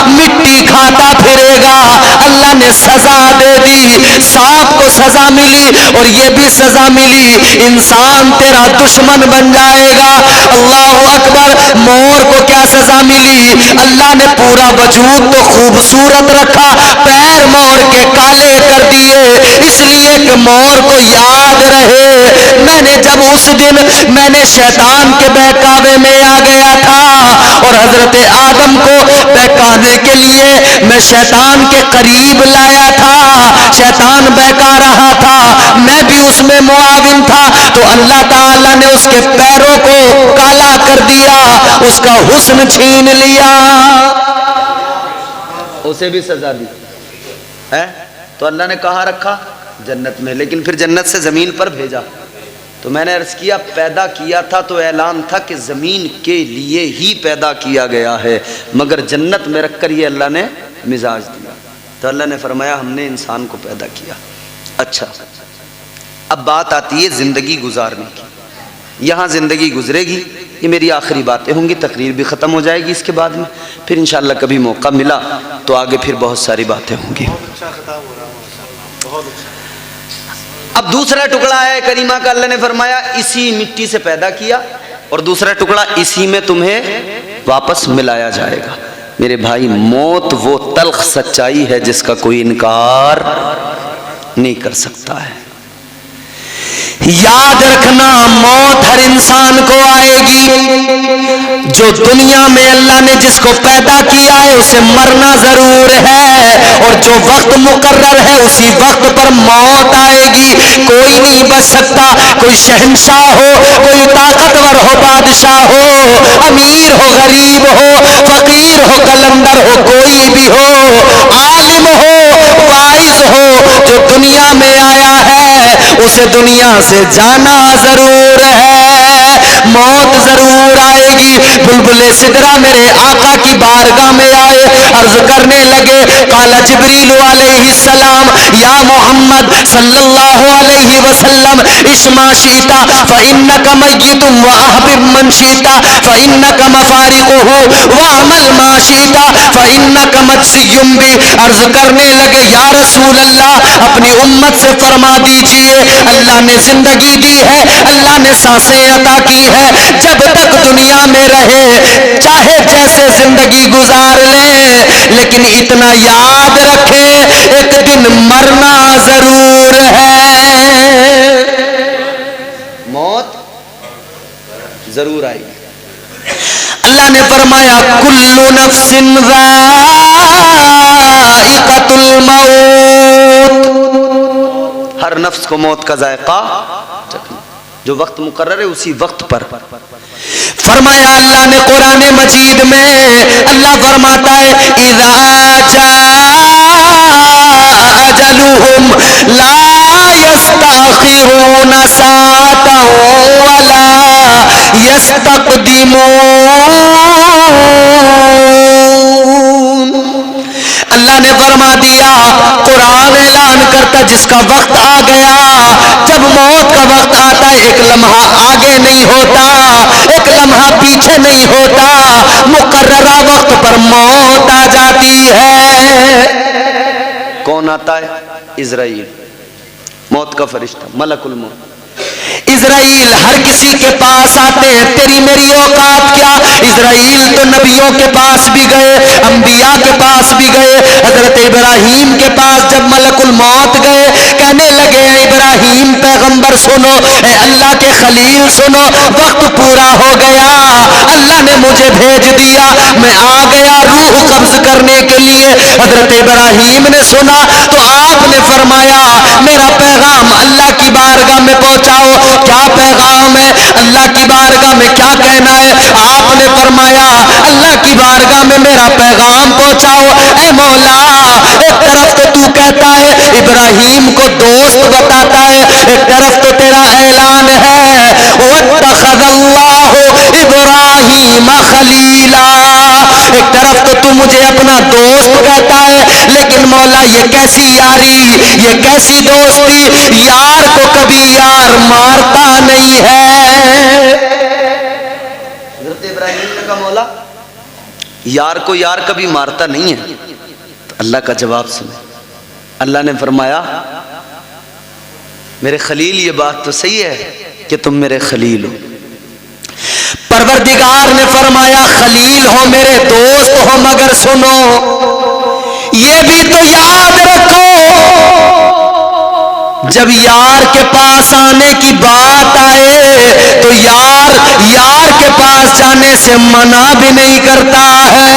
A: مٹی کھاتا پھرے گا۔ اللہ نے سزا دے دی، سانپ کو سزا ملی اور یہ بھی سزا ملی انسان تیرا دشمن بن جائے گا۔ اللہ اکبر۔ مور کو کیا سزا ملی؟ اللہ نے پورا وجود تو خوبصورت رکھا، پیر مور کے کالے کر دیے اس لیے کہ مور کو یاد رہے میں نے جب اس دن میں نے شیطان کے بہکاوے میں آ گیا تھا اور حضرت آدم کو بہکانے کے لیے میں شیطان کے قریب لایا تھا، شیطان بہکا رہا تھا، میں بھی اس میں معاون تھا، تو اللہ تعالیٰ نے اس کے پیروں کو کالا کر دیا، اس کا حسن چھین لیا، اسے بھی سزا دی ہے۔ تو اللہ نے کہاں رکھا؟ جنت میں، لیکن پھر جنت سے زمین پر بھیجا۔ تو میں نے عرض کیا پیدا کیا تھا تو اعلان تھا کہ زمین کے لیے ہی پیدا کیا گیا ہے، مگر جنت میں رکھ کر یہ اللہ نے مزاج دیا۔ تو اللہ نے فرمایا ہم نے انسان کو پیدا کیا۔ اچھا اب بات آتی ہے زندگی گزارنے کی۔ یہاں زندگی گزرے گی، یہ میری آخری باتیں ہوں گی، تقریر بھی ختم ہو جائے گی اس کے بعد میں، پھر انشاءاللہ کبھی موقع ملا تو آگے پھر بہت ساری باتیں ہوں گی۔ اب دوسرا ٹکڑا ہے کریمہ کا، اللہ نے فرمایا اسی مٹی سے پیدا کیا اور دوسرا ٹکڑا اسی میں تمہیں واپس ملایا جائے گا۔ میرے بھائی موت وہ تلخ سچائی ہے جس کا کوئی انکار نہیں کر سکتا ہے۔ یاد رکھنا موت ہر انسان کو آئے گی، جو دنیا میں اللہ نے جس کو پیدا کیا ہے اسے مرنا ضرور ہے، اور جو وقت مقرر ہے اسی وقت پر موت آئے گی، کوئی نہیں بچ سکتا، کوئی شہنشاہ ہو، کوئی طاقتور ہو، بادشاہ ہو، امیر ہو، غریب ہو، فقیر ہو، قلندر ہو، کوئی بھی ہو، عالم ہو، واعظ ہو، جو دنیا میں آیا ہے اسے دنیا سے جانا ضرور ہے، موت ضرور آئے گی۔ بلبل سدرا میرے آقا کی بارگاہ میں آئے، عرض کرنے لگے قال جبریل علیہ السلام یا محمد صلی اللہ علیہ وسلم عش ما شئت فإنک میت واحبب من شئت فإنک مفارقہ واعمل ما شئت فإنک مجزی بہ۔ عرض کرنے لگے یا رسول اللہ اپنی امت سے فرما دیجئے اللہ نے زندگی دی ہے، اللہ نے سانسیں عطا کی ہے، جب تک دنیا میں رہے چاہے جیسے زندگی گزار لیں، لیکن اتنا یاد رکھیں ایک دن مرنا ضرور ہے، موت ضرور آئے گی۔ اللہ نے فرمایا کل نفس ذائقۃ الموت، ہر نفس کو موت کا ذائقہ چکھنا، جو وقت مقرر ہے اسی وقت پر۔ فرمایا اللہ نے قرآن مجید میں، اللہ فرماتا ہے اذا جاء اجلہم لا یستأخرون ساعة ولا یستقدمون۔ اللہ نے فرما دیا، قرآن اعلان کرتا جس کا وقت آ گیا، جب موت کا وقت آتا ہے ایک لمحہ آگے نہیں ہوتا، ایک لمحہ پیچھے نہیں ہوتا، مقررہ وقت پر موت آ جاتی ہے۔ کون آتا ہے؟ عزرائیل، موت کا فرشتہ، ملک الموت۔ اسرائیل ہر کسی کے پاس آتے ہیں، تیری میری اوقات کیا؟ اسرائیل تو نبیوں کے پاس بھی گئے، انبیاء کے پاس بھی گئے۔ حضرت ابراہیم کے پاس جب ملک الموت گئے، کہنے لگے اے ابراہیم پیغمبر سنو، اے اللہ کے خلیل سنو، وقت پورا ہو گیا، اللہ نے مجھے بھیج دیا، میں آ گیا روح قبض کرنے کے لیے۔ حضرت ابراہیم نے سنا تو آپ نے فرمایا میرا پیغام اللہ کی بارگاہ میں پہنچاؤ۔ کیا پیغام ہے؟ اللہ کی بارگاہ میں کیا کہنا ہے؟ آپ نے فرمایا اللہ کی بارگاہ میں میرا پیغام پہنچاؤ۔ اے مولا، ایک طرف تو تو کہتا ہے ابراہیم کو دوست بتاتا ہے، ایک طرف تو تیرا اعلان ہے وَاتَّخَذَ اللَّهُ إِبْرَاهِيمَ خَلِيلًا، ایک طرف تو مجھے اپنا دوست کہتا ہے، لیکن مولا یہ کیسی یاری، یہ کیسی دوستی، یار کو کبھی یار مارتا نہیں ہے۔ حضرت ابراہیم نے کہا مولا یار کو یار کبھی مارتا نہیں ہے، تو اللہ کا جواب سنے۔ اللہ نے فرمایا میرے خلیل یہ بات تو صحیح ہے کہ تم میرے خلیل ہو۔ پروردگار نے فرمایا خلیل ہو، میرے دوست ہو، مگر سنو یہ بھی تو یاد رکھو جب یار کے پاس آنے کی بات آئے تو یار کے پاس جانے سے منع بھی نہیں کرتا ہے۔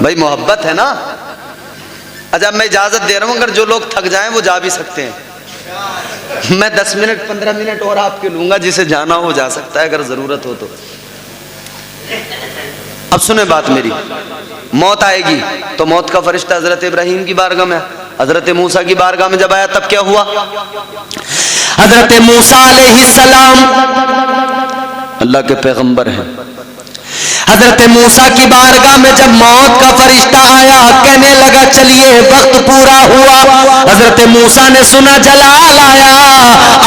A: بھائی محبت ہے نا۔ اچھا میں اجازت دے رہا ہوں، اگر جو لوگ تھک جائیں وہ جا بھی سکتے ہیں، میں 10 منٹ 15 منٹ اور آپ کے لوں گا، جسے جانا ہو جا سکتا ہے اگر ضرورت ہو تو۔ اب سنیں بات میری، موت آئے گی تو موت کا فرشتہ حضرت ابراہیم کی بارگاہ میں، حضرت موسیٰ کی بارگاہ میں جب آیا تب کیا ہوا؟ حضرت موسیٰ علیہ السلام اللہ کے پیغمبر ہیں، حضرت موسیٰ کی بارگاہ میں جب موت کا فرشتہ آیا کہنے لگا چلیے وقت پورا ہوا، حضرت موسیٰ نے سنا جلال آیا،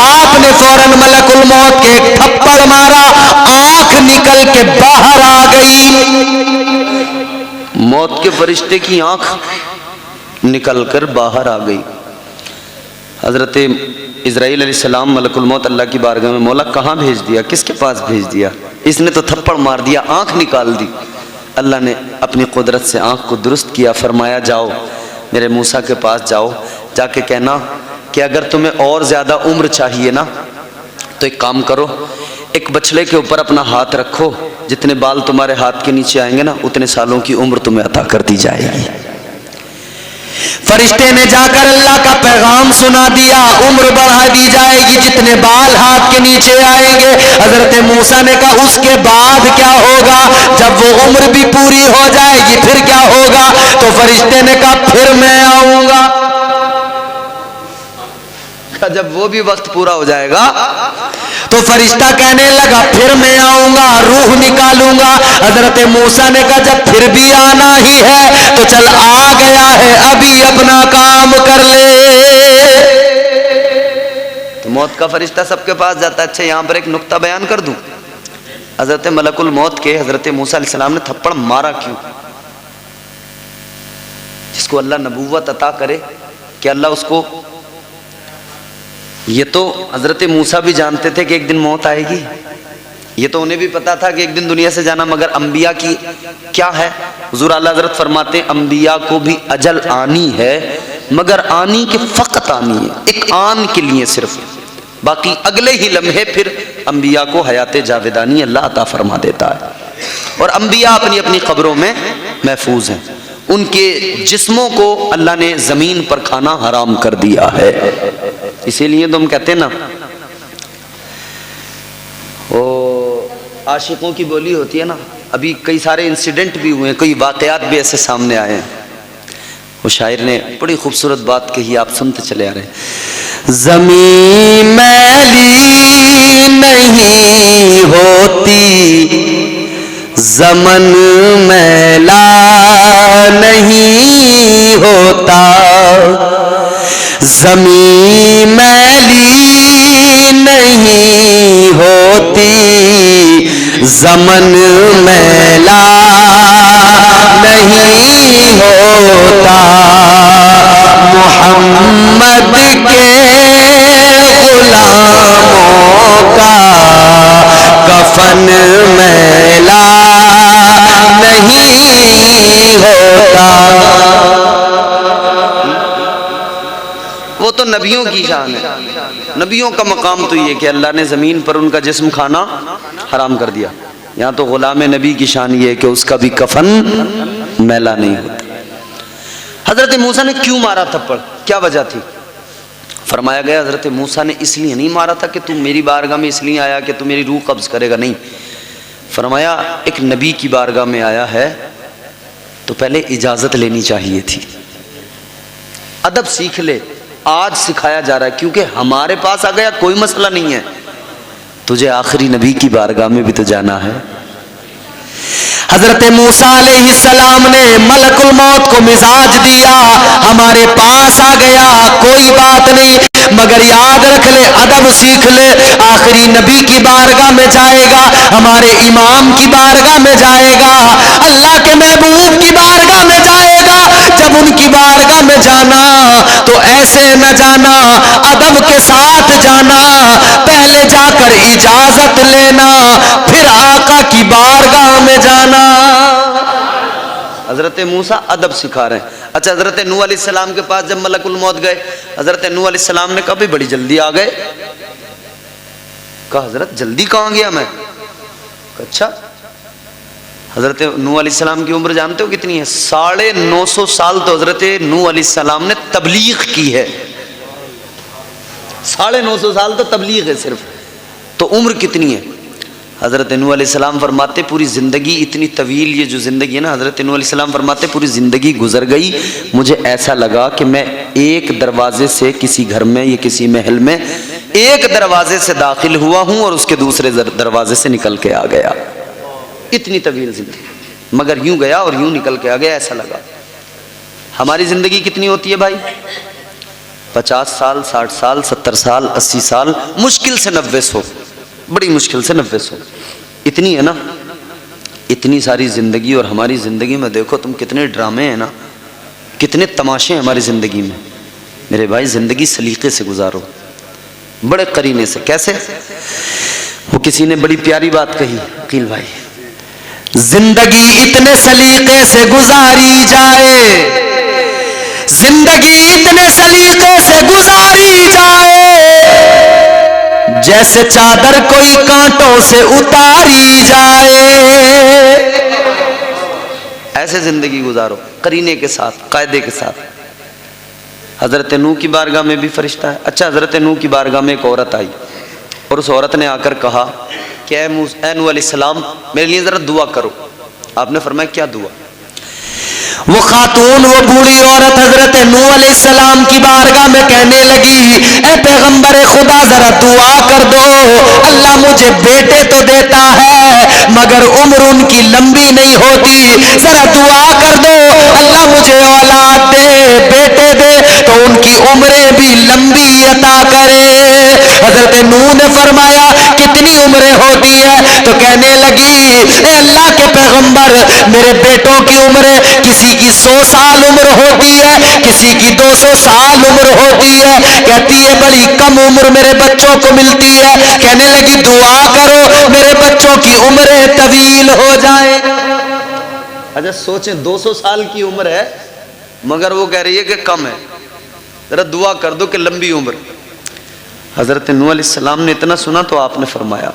A: آپ نے فوراً ملک الموت کے ایک تھپڑ مارا، آنکھ نکل کے باہر آ گئی۔ موت کے فرشتے کی آنکھ نکل کر باہر آ گئی۔ حضرت اسرائیل علیہ السلام ملک الموت اللہ کی بارگاہ میں، مولا کہاں بھیج دیا، کس کے پاس بھیج دیا؟ اس نے تو تھپڑ مار دیا، آنکھ نکال دی۔ اللہ نے اپنی قدرت سے آنکھ کو درست کیا، فرمایا جاؤ میرے موسیٰ کے پاس جاؤ، جا کے کہنا کہ اگر تمہیں اور زیادہ عمر چاہیے نا تو ایک کام کرو، ایک بچھڑے کے اوپر اپنا ہاتھ رکھو، جتنے بال تمہارے ہاتھ کے نیچے آئیں گے نا اتنے سالوں کی عمر تمہیں عطا کر دی جائے گی۔ فرشتے نے جا کر اللہ کا پیغام سنا دیا، عمر بڑھا دی جائے گی جتنے بال ہاتھ کے نیچے آئیں گے۔ حضرت موسیٰ نے کہا اس کے بعد کیا ہوگا؟ جب وہ عمر بھی پوری ہو جائے گی پھر کیا ہوگا؟ تو فرشتے نے کہا پھر میں آؤں گا۔ جب وہ بھی وقت پورا ہو جائے گا تو فرشتہ کہنے لگا پھر میں آؤں گا، روح نکالوں گا۔ حضرت موسیٰ نے کہا جب پھر بھی آنا ہی ہے تو چل آ گیا ہے، ابھی اپنا کام کر لے۔ تو موت کا فرشتہ سب کے پاس جاتا ہے۔ اچھا یہاں پر ایک نقطہ بیان کر دوں، حضرت ملک الموت کے حضرت موسیٰ علیہ السلام نے تھپڑ مارا کیوں؟ جس کو اللہ نبوت عطا کرے کہ اللہ اس کو، یہ تو حضرت موسیٰ بھی جانتے تھے کہ ایک دن موت آئے گی، یہ تو انہیں بھی پتا تھا کہ ایک دن دنیا سے جانا، مگر انبیاء کی کیا ہے؟ حضور اعلیٰ حضرت فرماتے ہیں انبیاء کو بھی اجل آنی ہے، مگر آنی کے فقط آنی ہے، ایک آن کے لیے صرف، باقی اگلے ہی لمحے پھر انبیاء کو حیات جاودانی اللہ عطا فرما دیتا ہے۔ اور انبیاء اپنی اپنی قبروں میں محفوظ ہیں، ان کے جسموں کو اللہ نے زمین پر کھانا حرام کر دیا ہے۔ اسی لیے تو ہم کہتے ہیں نا، وہ عاشقوں کی بولی ہوتی ہے نا، ابھی کئی سارے انسیڈنٹ بھی ہوئے ہیں، کئی واقعات بھی ایسے سامنے آئے ہیں۔ وہ شاعر نے بڑی خوبصورت بات کہی، آپ سنتے چلے آ رہے ہیں، زمین میلی نہیں ہوتی، زمن میلا نہیں ہوتا، زمین میلی نہیں ہوتی، زمن میلا نہیں ہوتا، محمد کے میلا نہیں ہوتا. وہ تو نبیوں کی شان ہے. نبیوں کا مقام تو یہ کہ اللہ نے زمین پر ان کا جسم کھانا حرام کر دیا. یہاں تو غلام نبی کی شان یہ ہے کہ اس کا بھی کفن میلا نہیں ہوتا. حضرت موسیٰ نے کیوں مارا تھپڑ؟ کیا وجہ تھی؟ فرمایا گیا حضرت موسیٰ نے اس لیے نہیں مارا تھا کہ تم میری بارگاہ میں اس لیے آیا کہ تم میری روح قبض کرے گا. نہیں، فرمایا ایک نبی کی بارگاہ میں آیا ہے تو پہلے اجازت لینی چاہیے تھی. ادب سیکھ لے. آج سکھایا جا رہا ہے کیونکہ ہمارے پاس آ گیا کوئی مسئلہ نہیں ہے. تجھے آخری نبی کی بارگاہ میں بھی تو جانا ہے. حضرت موسیٰ علیہ السلام نے ملک الموت کو مزاج دیا، ہمارے پاس آ گیا کوئی بات نہیں، مگر یاد رکھ لے، ادب سیکھ لے. آخری نبی کی بارگاہ میں جائے گا، ہمارے امام کی بارگاہ میں جائے گا، اللہ کے محبوب کی بارگاہ میں جائے گا. جب ان کی بارگاہ میں جانا تو ایسے نہ جانا، ادب کے ساتھ جانا. پہلے جا کر اجازت لینا، پھر آقا کی بارگاہ میں جانا. حضرت موسیٰ ادب سکھا رہے ہیں. اچھا، حضرت نوح علیہ السلام کے پاس جب ملک الموت گئے، حضرت نوح علیہ السلام نے کہا بھی بڑی جلدی آ گئے. کہا حضرت جلدی کہاں گیا میں؟ اچھا، حضرت نوح علیہ السلام کی عمر جانتے ہو کتنی ہے؟ 950 سال تو حضرت نوح علیہ السلام نے تبلیغ کی ہے. 950 سال تو تبلیغ ہے صرف. تو عمر کتنی ہے؟ حضرت نوح علیہ السلام فرماتے پوری زندگی اتنی طویل، یہ جو زندگی ہے نا، حضرت نوح علیہ السلام فرماتے پوری زندگی گزر گئی، مجھے ایسا لگا کہ میں ایک دروازے سے کسی گھر میں یا کسی محل میں ایک دروازے سے داخل ہوا ہوں اور اس کے دوسرے دروازے سے نکل کے آ گیا. اتنی طویل زندگی، مگر یوں گیا اور یوں نکل کے آ گیا، ایسا لگا. ہماری زندگی کتنی ہوتی ہے بھائی؟ 50 سال، 60 سال، 70 سال، 80 سال، مشکل سے 90 بڑی مشکل سے 90 اتنی ہے نا. اتنی ساری زندگی، اور ہماری زندگی میں دیکھو تم کتنے ڈرامے ہیں نا، کتنے تماشے ہیں ہماری زندگی میں. میرے بھائی زندگی سلیقے سے گزارو، بڑے قرینے سے. کیسے؟ وہ کسی نے بڑی پیاری بات کہی، عقیل بھائی، زندگی اتنے سلیقے سے گزاری جائے، زندگی اتنے سلیقے سے گزاری جائے، جیسے چادر کوئی کانٹوں سے اتاری جائے. ایسے زندگی گزارو، قرینے کے ساتھ، قاعدے کے ساتھ. حضرت نوح کی بارگاہ میں بھی فرشتہ ہے. اچھا، حضرت نوح کی بارگاہ میں ایک عورت آئی اور اس عورت نے آ کر کہا کہ اے نوح علیہ السلام میرے لیے ذرا دعا کرو. آپ نے فرمایا کیا دعا؟ وہ خاتون، وہ بوڑھی عورت حضرت نوح علیہ السلام کی بارگاہ میں کہنے لگی اے پیغمبر خدا ذرا دعا کر دو، اللہ مجھے بیٹے تو دیتا ہے مگر عمر ان کی لمبی نہیں ہوتی، ذرا دعا کر دو اللہ مجھے اولاد دے، بیٹے دے تو ان کی عمریں بھی لمبی عطا کرے. حضرت نوح نے فرمایا کتنی عمریں ہوتی ہے؟ تو کہنے لگی اے اللہ کے پیغمبر میرے بیٹوں کی عمریں کسی کی 100 سال عمر ہوتی ہے، کسی کی 200 سال عمر ہوتی ہے. کہتی ہے بڑی کم عمر میرے بچوں کو ملتی ہے. کہنے لگی دعا کرو میرے بچوں کی عمریں طویل ہو جائیں. اچھا سوچیں 200 سال کی عمر ہے مگر وہ کہہ رہی ہے کہ کم ہے، ذرا دعا کر دو کہ لمبی عمر. حضرت نوح علیہ السلام نے اتنا سنا تو آپ نے فرمایا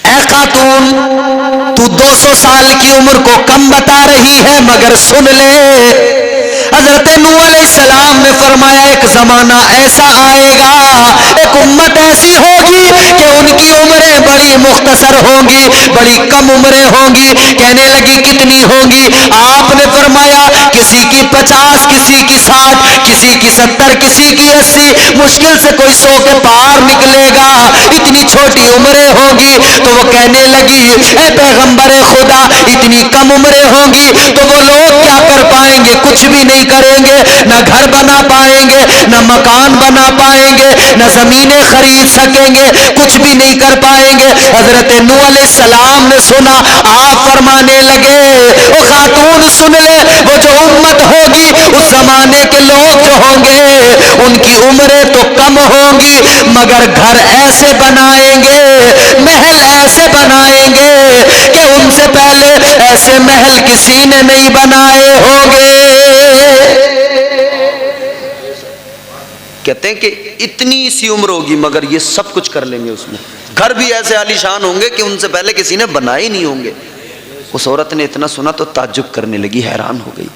A: اے خاتون تو 200 سال کی عمر کو کم بتا رہی ہے مگر سن لے. حضرت نوح علیہ السلام نے فرمایا ایک زمانہ ایسا آئے گا، ایک امت ایسی ہوگی کہ ان کی عمریں بڑی مختصر ہوں گی، بڑی کم عمریں ہوں گی. کہنے لگی کتنی ہوں گی؟ آپ نے فرمایا کسی کی 50، کسی کی 60، کسی کی 70، کسی کی 80، مشکل سے کوئی 100 کے پار نکلے گا، اتنی چھوٹی عمریں ہوں گی. تو وہ کہنے لگی اے پیغمبر خدا اتنی کم عمریں ہوں گی تو وہ لوگ کیا کر پائیں گے؟ کچھ بھی نہیں کریں گے، نہ گھر بنا پائیں گے، نہ مکان بنا پائیں گے، نہ زمینیں خرید سکیں گے، کچھ بھی نہیں کر پائیں گے. حضرت نوح علیہ السلام نے سنا، آپ فرمانے لگے او خاتون سن لے، وہ جو امت ہوگی اس زمانے کے لوگ لوگ جو ہوں گے ان کی عمریں تو کم ہوں گی، مگر گھر ایسے بنائیں گے، محل ایسے بنائیں گے کہ ان سے پہلے ایسے محل کسی نے نہیں بنائے ہوں گے۔ کہتے ہیں کہ اتنی سی عمر ہوگی مگر یہ سب کچھ کر لیں گے، اس میں گھر بھی ایسے عالیشان ہوں گے کہ ان سے پہلے کسی نے بنائے ہی نہیں ہوں گے۔ اس عورت نے اتنا سنا تو تعجب کرنے لگی، حیران ہو گئی،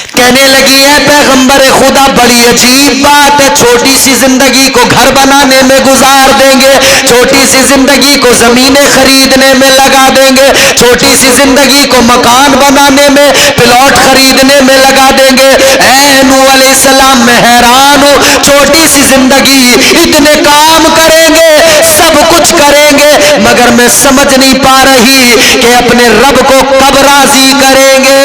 A: کہنے لگی اے پیغمبر خدا بڑی عجیب بات ہے، چھوٹی سی زندگی کو گھر بنانے میں گزار دیں گے، چھوٹی سی زندگی کو زمینیں خریدنے میں لگا دیں گے، چھوٹی سی زندگی کو مکان بنانے میں، پلاٹ خریدنے میں لگا دیں گے۔ اے نوح علیہ السلام میں حیران ہوں، چھوٹی سی زندگی اتنے کام کریں گے، سب کچھ کریں گے، مگر میں سمجھ نہیں پا رہی کہ اپنے رب کو کب راضی کریں گے۔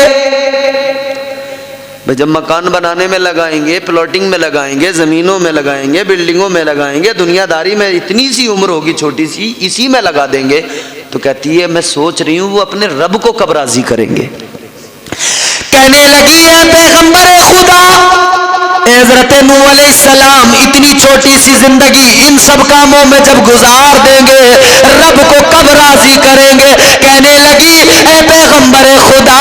A: جب مکان بنانے میں لگائیں گے، پلاٹنگ میں لگائیں گے، زمینوں میں لگائیں گے، بلڈنگوں میں لگائیں گے، دنیا داری میں اتنی سی عمر ہوگی چھوٹی سی، اسی میں لگا دیں گے، تو کہتی ہے میں سوچ رہی ہوں وہ اپنے رب کو کب راضی کریں گے۔ کہنے لگی ہے پیغمبر خدا، حضرت نوح علیہ السلام اتنی چھوٹی سی زندگی ان سب کاموں میں جب گزار دیں گے، رب کو کب راضی کریں گے؟ کہنے لگی اے پیغمبر خدا،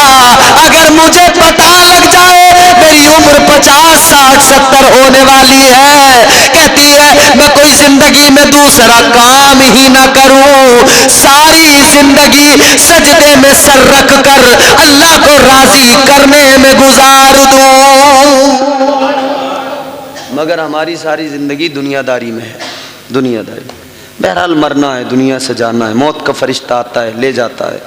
A: اگر مجھے پتہ لگ جائے میری عمر 50 60 70 ہونے والی ہے، کہتی ہے میں کوئی زندگی میں دوسرا کام ہی نہ کروں، ساری زندگی سجدے میں سر رکھ کر اللہ کو راضی کرنے میں گزار دوں، مگر ہماری ساری زندگی دنیا داری میں ہے، دنیا داری۔ بہرحال مرنا ہے، دنیا سے جانا ہے، موت کا فرشتہ آتا ہے لے جاتا ہے،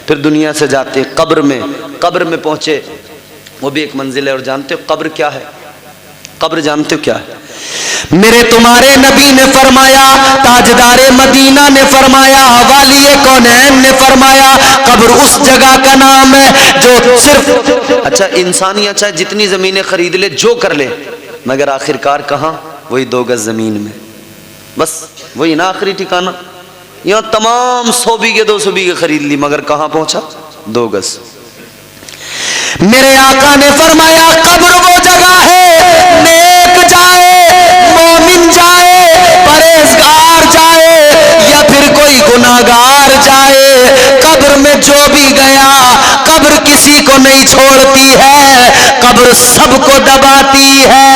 A: پھر دنیا سے جاتے قبر میں پہنچے، وہ بھی ایک منزل ہے۔ اور جانتے ہو قبر کیا ہے؟ قبر جانتے ہو کیا ہے؟ میرے تمہارے نبی نے فرمایا، تاجدار مدینہ نے فرمایا، والی کونین نے فرمایا، قبر اس جگہ کا نام ہے جو صرف اچھا انسانی اچھا جتنی زمینیں خرید لے، جو کر لے، مگر آخرکار کہاں؟ وہی 2 گز زمین میں، بس وہی نا آخری ٹھکانہ۔ یہاں تمام 100 بیگھے 200 بیگھے خرید لی، مگر کہاں پہنچا؟ 2 گز۔ میرے آقا نے فرمایا قبر وہ جگہ ہے، نیک جائے، مومن جائے، پرہیزگار جائے یا پھر کوئی گناہگار جائے، قبر میں جو بھی گیا، قبر کسی کو نہیں چھوڑتی ہے، قبر سب کو دباتی ہے،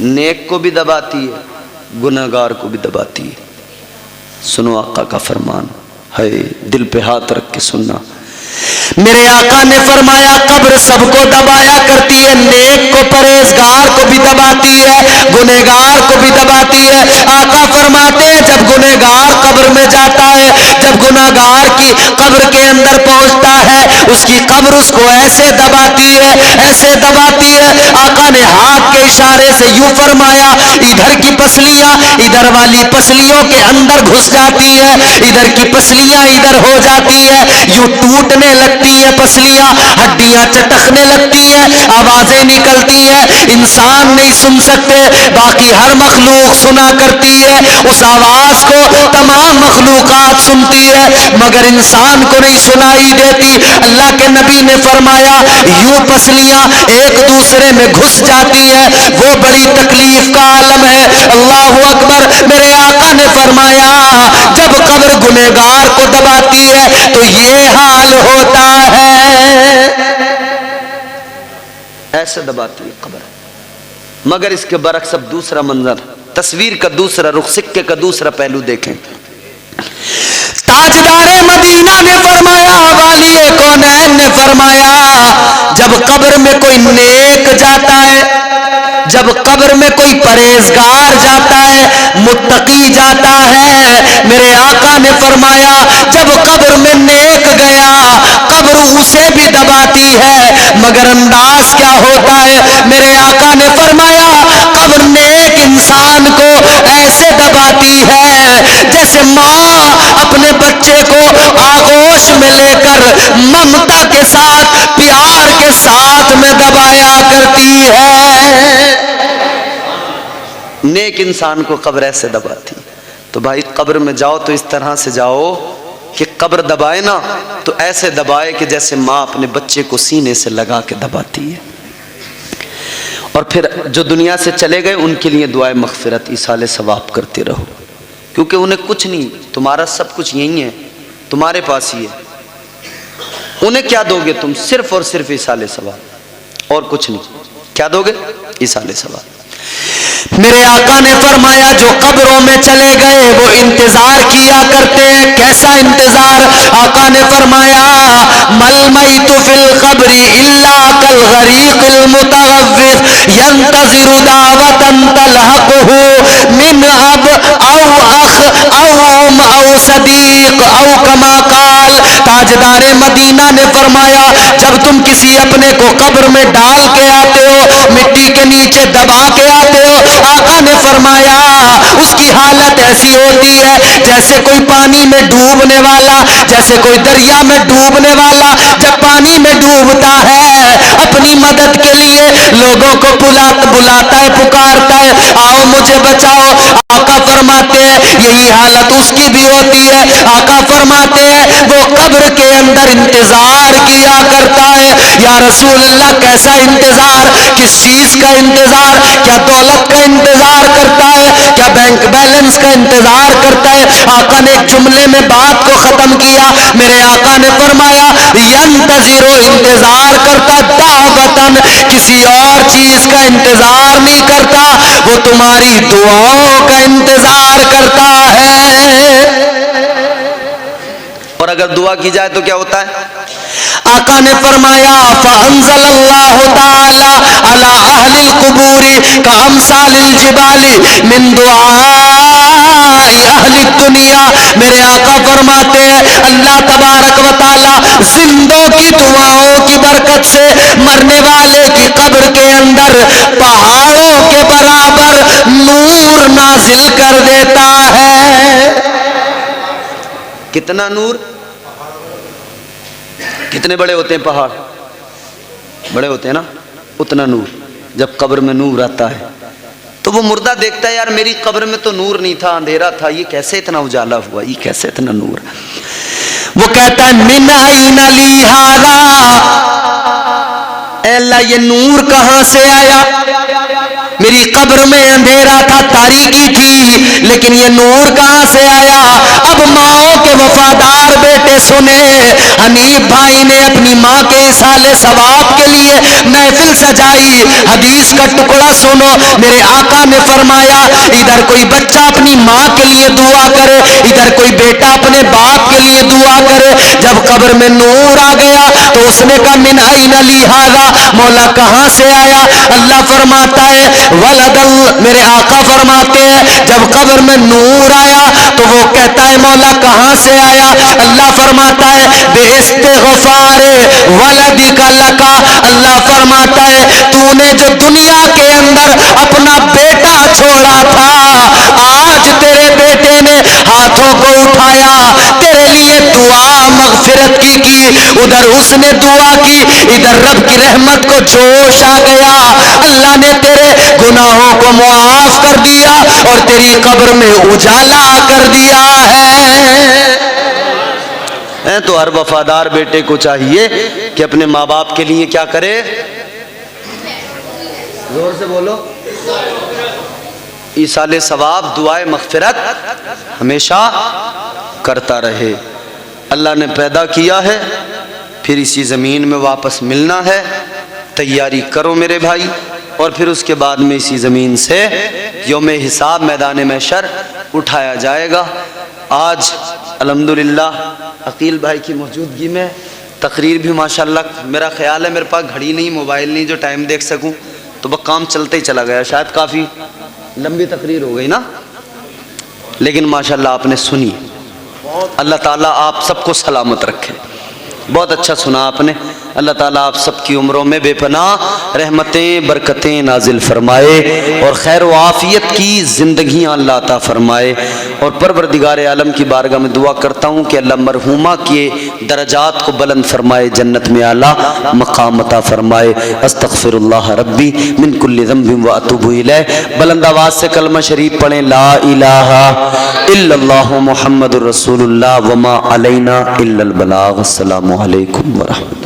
A: نیک کو بھی دباتی ہے، گناہگار کو بھی دباتی ہے۔ سنو آقا کا فرمان ہے، دل پہ ہاتھ رکھ کے سننا۔ میرے آقا نے فرمایا قبر سب کو دبایا کرتی ہے، نیک کو پرہیزگار کو بھی دباتی ہے، گنہگار کو بھی دباتی ہے۔ آقا فرماتے ہیں جب گنہگار قبر میں جاتا ہے، جب گنہگار کی قبر کے اندر پہنچتا ہے، اس کی قبر اس کو ایسے دباتی ہے، ایسے دباتی ہے، آقا نے ہاتھ کے اشارے سے یوں فرمایا، ادھر کی پسلیاں ادھر والی پسلیوں کے اندر گھس جاتی ہے، ادھر کی پسلیاں ادھر ہو جاتی ہے، یوں ٹوٹنے لگتی ہے پسلیاں، ہڈیاں چٹکنے لگتی ہیں، آوازیں نکلتی ہیں، انسان نہیں سن سکتے، باقی ہر مخلوق سنا کرتی ہے، اس آواز کو تمام مخلوقات سنتی ہے، مگر انسان کو نہیں سنائی دیتی۔ اللہ کے نبی نے فرمایا یوں پسلیاں ایک دوسرے میں گھس جاتی ہے، وہ بڑی تکلیف کا عالم ہے۔ اللہ اکبر۔ میرے آقا نے فرمایا جب قبر گنہگار کو دباتی ہے تو یہ حال ہوتا ہے، ایسے دباتی ہے قبر۔ مگر اس کے برعکس اب دوسرا منظر، تصویر کا دوسرا رخ، سکے کا دوسرا پہلو دیکھیں۔ تاجدار مدینہ نے فرمایا، والی کونین نے فرمایا جب قبر میں کوئی نیک جاتا ہے، جب قبر میں کوئی پرہیزگار جاتا ہے، متقی جاتا ہے، میرے آقا نے فرمایا جب قبر میں نیک گیا قبر اسے بھی دباتی ہے، مگر انداز کیا ہوتا ہے؟ میرے آقا نے فرمایا قبر نیک انسان کو ایسے دباتی ہے جیسے ماں اپنے بچے کو آغوش میں لے کر ممتا کے ساتھ، پیار کے ساتھ میں دبایا کرتی ہے، نیک انسان کو قبر ایسے دباتی۔ تو بھائی قبر میں جاؤ تو اس طرح سے جاؤ کہ قبر دبائے نا تو ایسے دبائے کہ جیسے ماں اپنے بچے کو سینے سے لگا کے دباتی ہے. اور پھر جو دنیا سے چلے گئے ان کے لیے دعائے مغفرت ایصال ثواب کرتے رہو، کیونکہ انہیں کچھ نہیں، تمہارا سب کچھ یہی ہے، تمہارے پاس ہی ہے. انہیں کیا دو گے تم؟ صرف اور صرف ایصال ثواب اور کچھ نہیں. کیا دو گے؟ ایصال ثواب. میرے آقا نے فرمایا جو قبروں میں چلے گئے وہ انتظار کیا کرتے ہیں. کیسا انتظار؟ آقا نے فرمایا مل میت فی القبر الا کالغریق المتغوط ینتظر دعوتا تلحقه من اب او اخ او ام او صدیق او کما قال. تاجدار مدینہ نے فرمایا جب تم کسی اپنے کو قبر میں ڈال کے آتے ہو، مٹی کے نیچے دبا کے آتے ہو، آقا نے فرمایا اس کی حالت ایسی ہوتی ہے جیسے کوئی پانی میں ڈوبنے والا، جیسے کوئی دریا میں ڈوبنے والا جب پانی میں ڈوبتا ہے اپنی مدد کے لیے لوگوں کو بلاتا ہے، پکارتا ہے آؤ مجھے بچاؤ. آقا فرماتے ہیں یہی حالت اس کی بھی ہوتی ہے. آقا فرماتے ہیں وہ قبر کے اندر انتظار کیا کرتا ہے. یا رسول اللہ کیسا انتظار؟ کس چیز کا انتظار؟ کیا دولت کا انتظار کرتا ہے؟ کیا بینک بیلنس کا انتظار کرتا ہے؟ آقا نے ایک جملے میں بات کو ختم کیا. میرے آقا نے فرمایا ینتظر، انتظار کرتا، دعوتن، کسی اور چیز کا انتظار نہیں کرتا، وہ تمہاری دعاؤں کا انتظار کرتا ہے. اور اگر دعا کی جائے تو کیا ہوتا ہے؟ آقا نے فرمایا فانزل اللہ تعالی علی اہل القبور کامثال الجبال من دعاء اہل الدنیا. میرے آقا فرماتے ہیں اللہ تبارک و تعالی زندوں کی دعاؤں کی برکت سے مرنے والے کی قبر کے اندر پہاڑوں کے برابر نور نازل کر دیتا ہے. کتنا نور؟ کتنے بڑے ہوتے ہیں پہاڑ؟ بڑے ہوتے ہیں نا، اتنا نور. جب قبر میں نور آتا ہے تو وہ مردہ دیکھتا ہے یار میری قبر میں تو نور نہیں تھا، اندھیرا تھا، یہ کیسے اتنا اجالا ہوا، یہ کیسے اتنا نور؟ وہ کہتا ہے من این لی ھذا، اے اللہ یہ نور کہاں سے آیا؟ میری قبر میں اندھیرا تھا، تاریکی تھی، لیکن یہ نور کہاں سے آیا؟ اب ماؤں کے وفادار بیٹے سنے، حنیف بھائی نے اپنی ماں کے ایصال ثواب کے لیے محفل سجائی. حدیث کا ٹکڑا سنو. میرے آقا نے فرمایا ادھر کوئی بچہ اپنی ماں کے لیے دعا کرے، ادھر کوئی بیٹا اپنے باپ کے لیے دعا کرے. جب قبر میں نور آ گیا تو اس نے کہا من این لی ھذا، مولا کہاں سے آیا؟ اللہ فرماتا ہے ولد. میرے آقا فرماتے ہیں جب قبر میں نور آیا تو وہ کہتا ہے مولا کہاں سے آیا؟ اللہ فرماتا ہے بے استغفار ولدک لکا. اللہ فرماتا ہے تو نے جو دنیا کے اندر اپنا بیٹا چھوڑا تھا، آج تیرے بیٹے نے ہاتھوں کو اٹھایا، تیرے لیے دعا مغفرت کی. ادھر اس نے دعا کی، ادھر رب کی رحمت کو جوش آ گیا. اللہ نے تیرے گناہوں کو معاف کر دیا اور تیری قبر میں اجالا کر دیا ہے. تو ہر وفادار بیٹے کو چاہیے کہ اپنے ماں باپ کے لیے کیا کرے؟ زور سے بولو. ایصال ثواب، دعائے مغفرت ہمیشہ کرتا رہے. اللہ نے پیدا کیا ہے، پھر اسی زمین میں واپس ملنا ہے. تیاری کرو میرے بھائی، اور پھر اس کے بعد میں اسی زمین سے یوم حساب میدان محشر اٹھایا جائے گا. آج الحمدللہ عقیل بھائی کی موجودگی میں تقریر بھی ماشاءاللہ، میرا خیال ہے میرے پاس گھڑی نہیں، موبائل نہیں جو ٹائم دیکھ سکوں، تو وہ کام چلتے ہی چلا گیا. شاید کافی لمبی تقریر ہو گئی نا، لیکن ماشاءاللہ آپ نے سنی. اللہ تعالیٰ آپ سب کو سلامت رکھے. بہت اچھا سنا آپ نے. اللہ تعالیٰ آپ سب کی عمروں میں بے پناہ رحمتیں برکتیں نازل فرمائے اور خیر و عافیت کی زندگیاں اللہ عطا فرمائے۔ اور پروردگار عالم کی بارگاہ میں دعا کرتا ہوں کہ اللہ مرحومہ کے درجات کو بلند فرمائے، جنت میں اعلیٰ مقام عطا فرمائے۔ استغفر اللہ ربی من کل ذنب و اتوب الیہ۔ بلند آواز سے کلمہ شریف پڑھیں، لا الہ الا اللہ محمد رسول اللہ وما علینا الا البلاغ۔ السلام علیکم ورحمۃ اللہ۔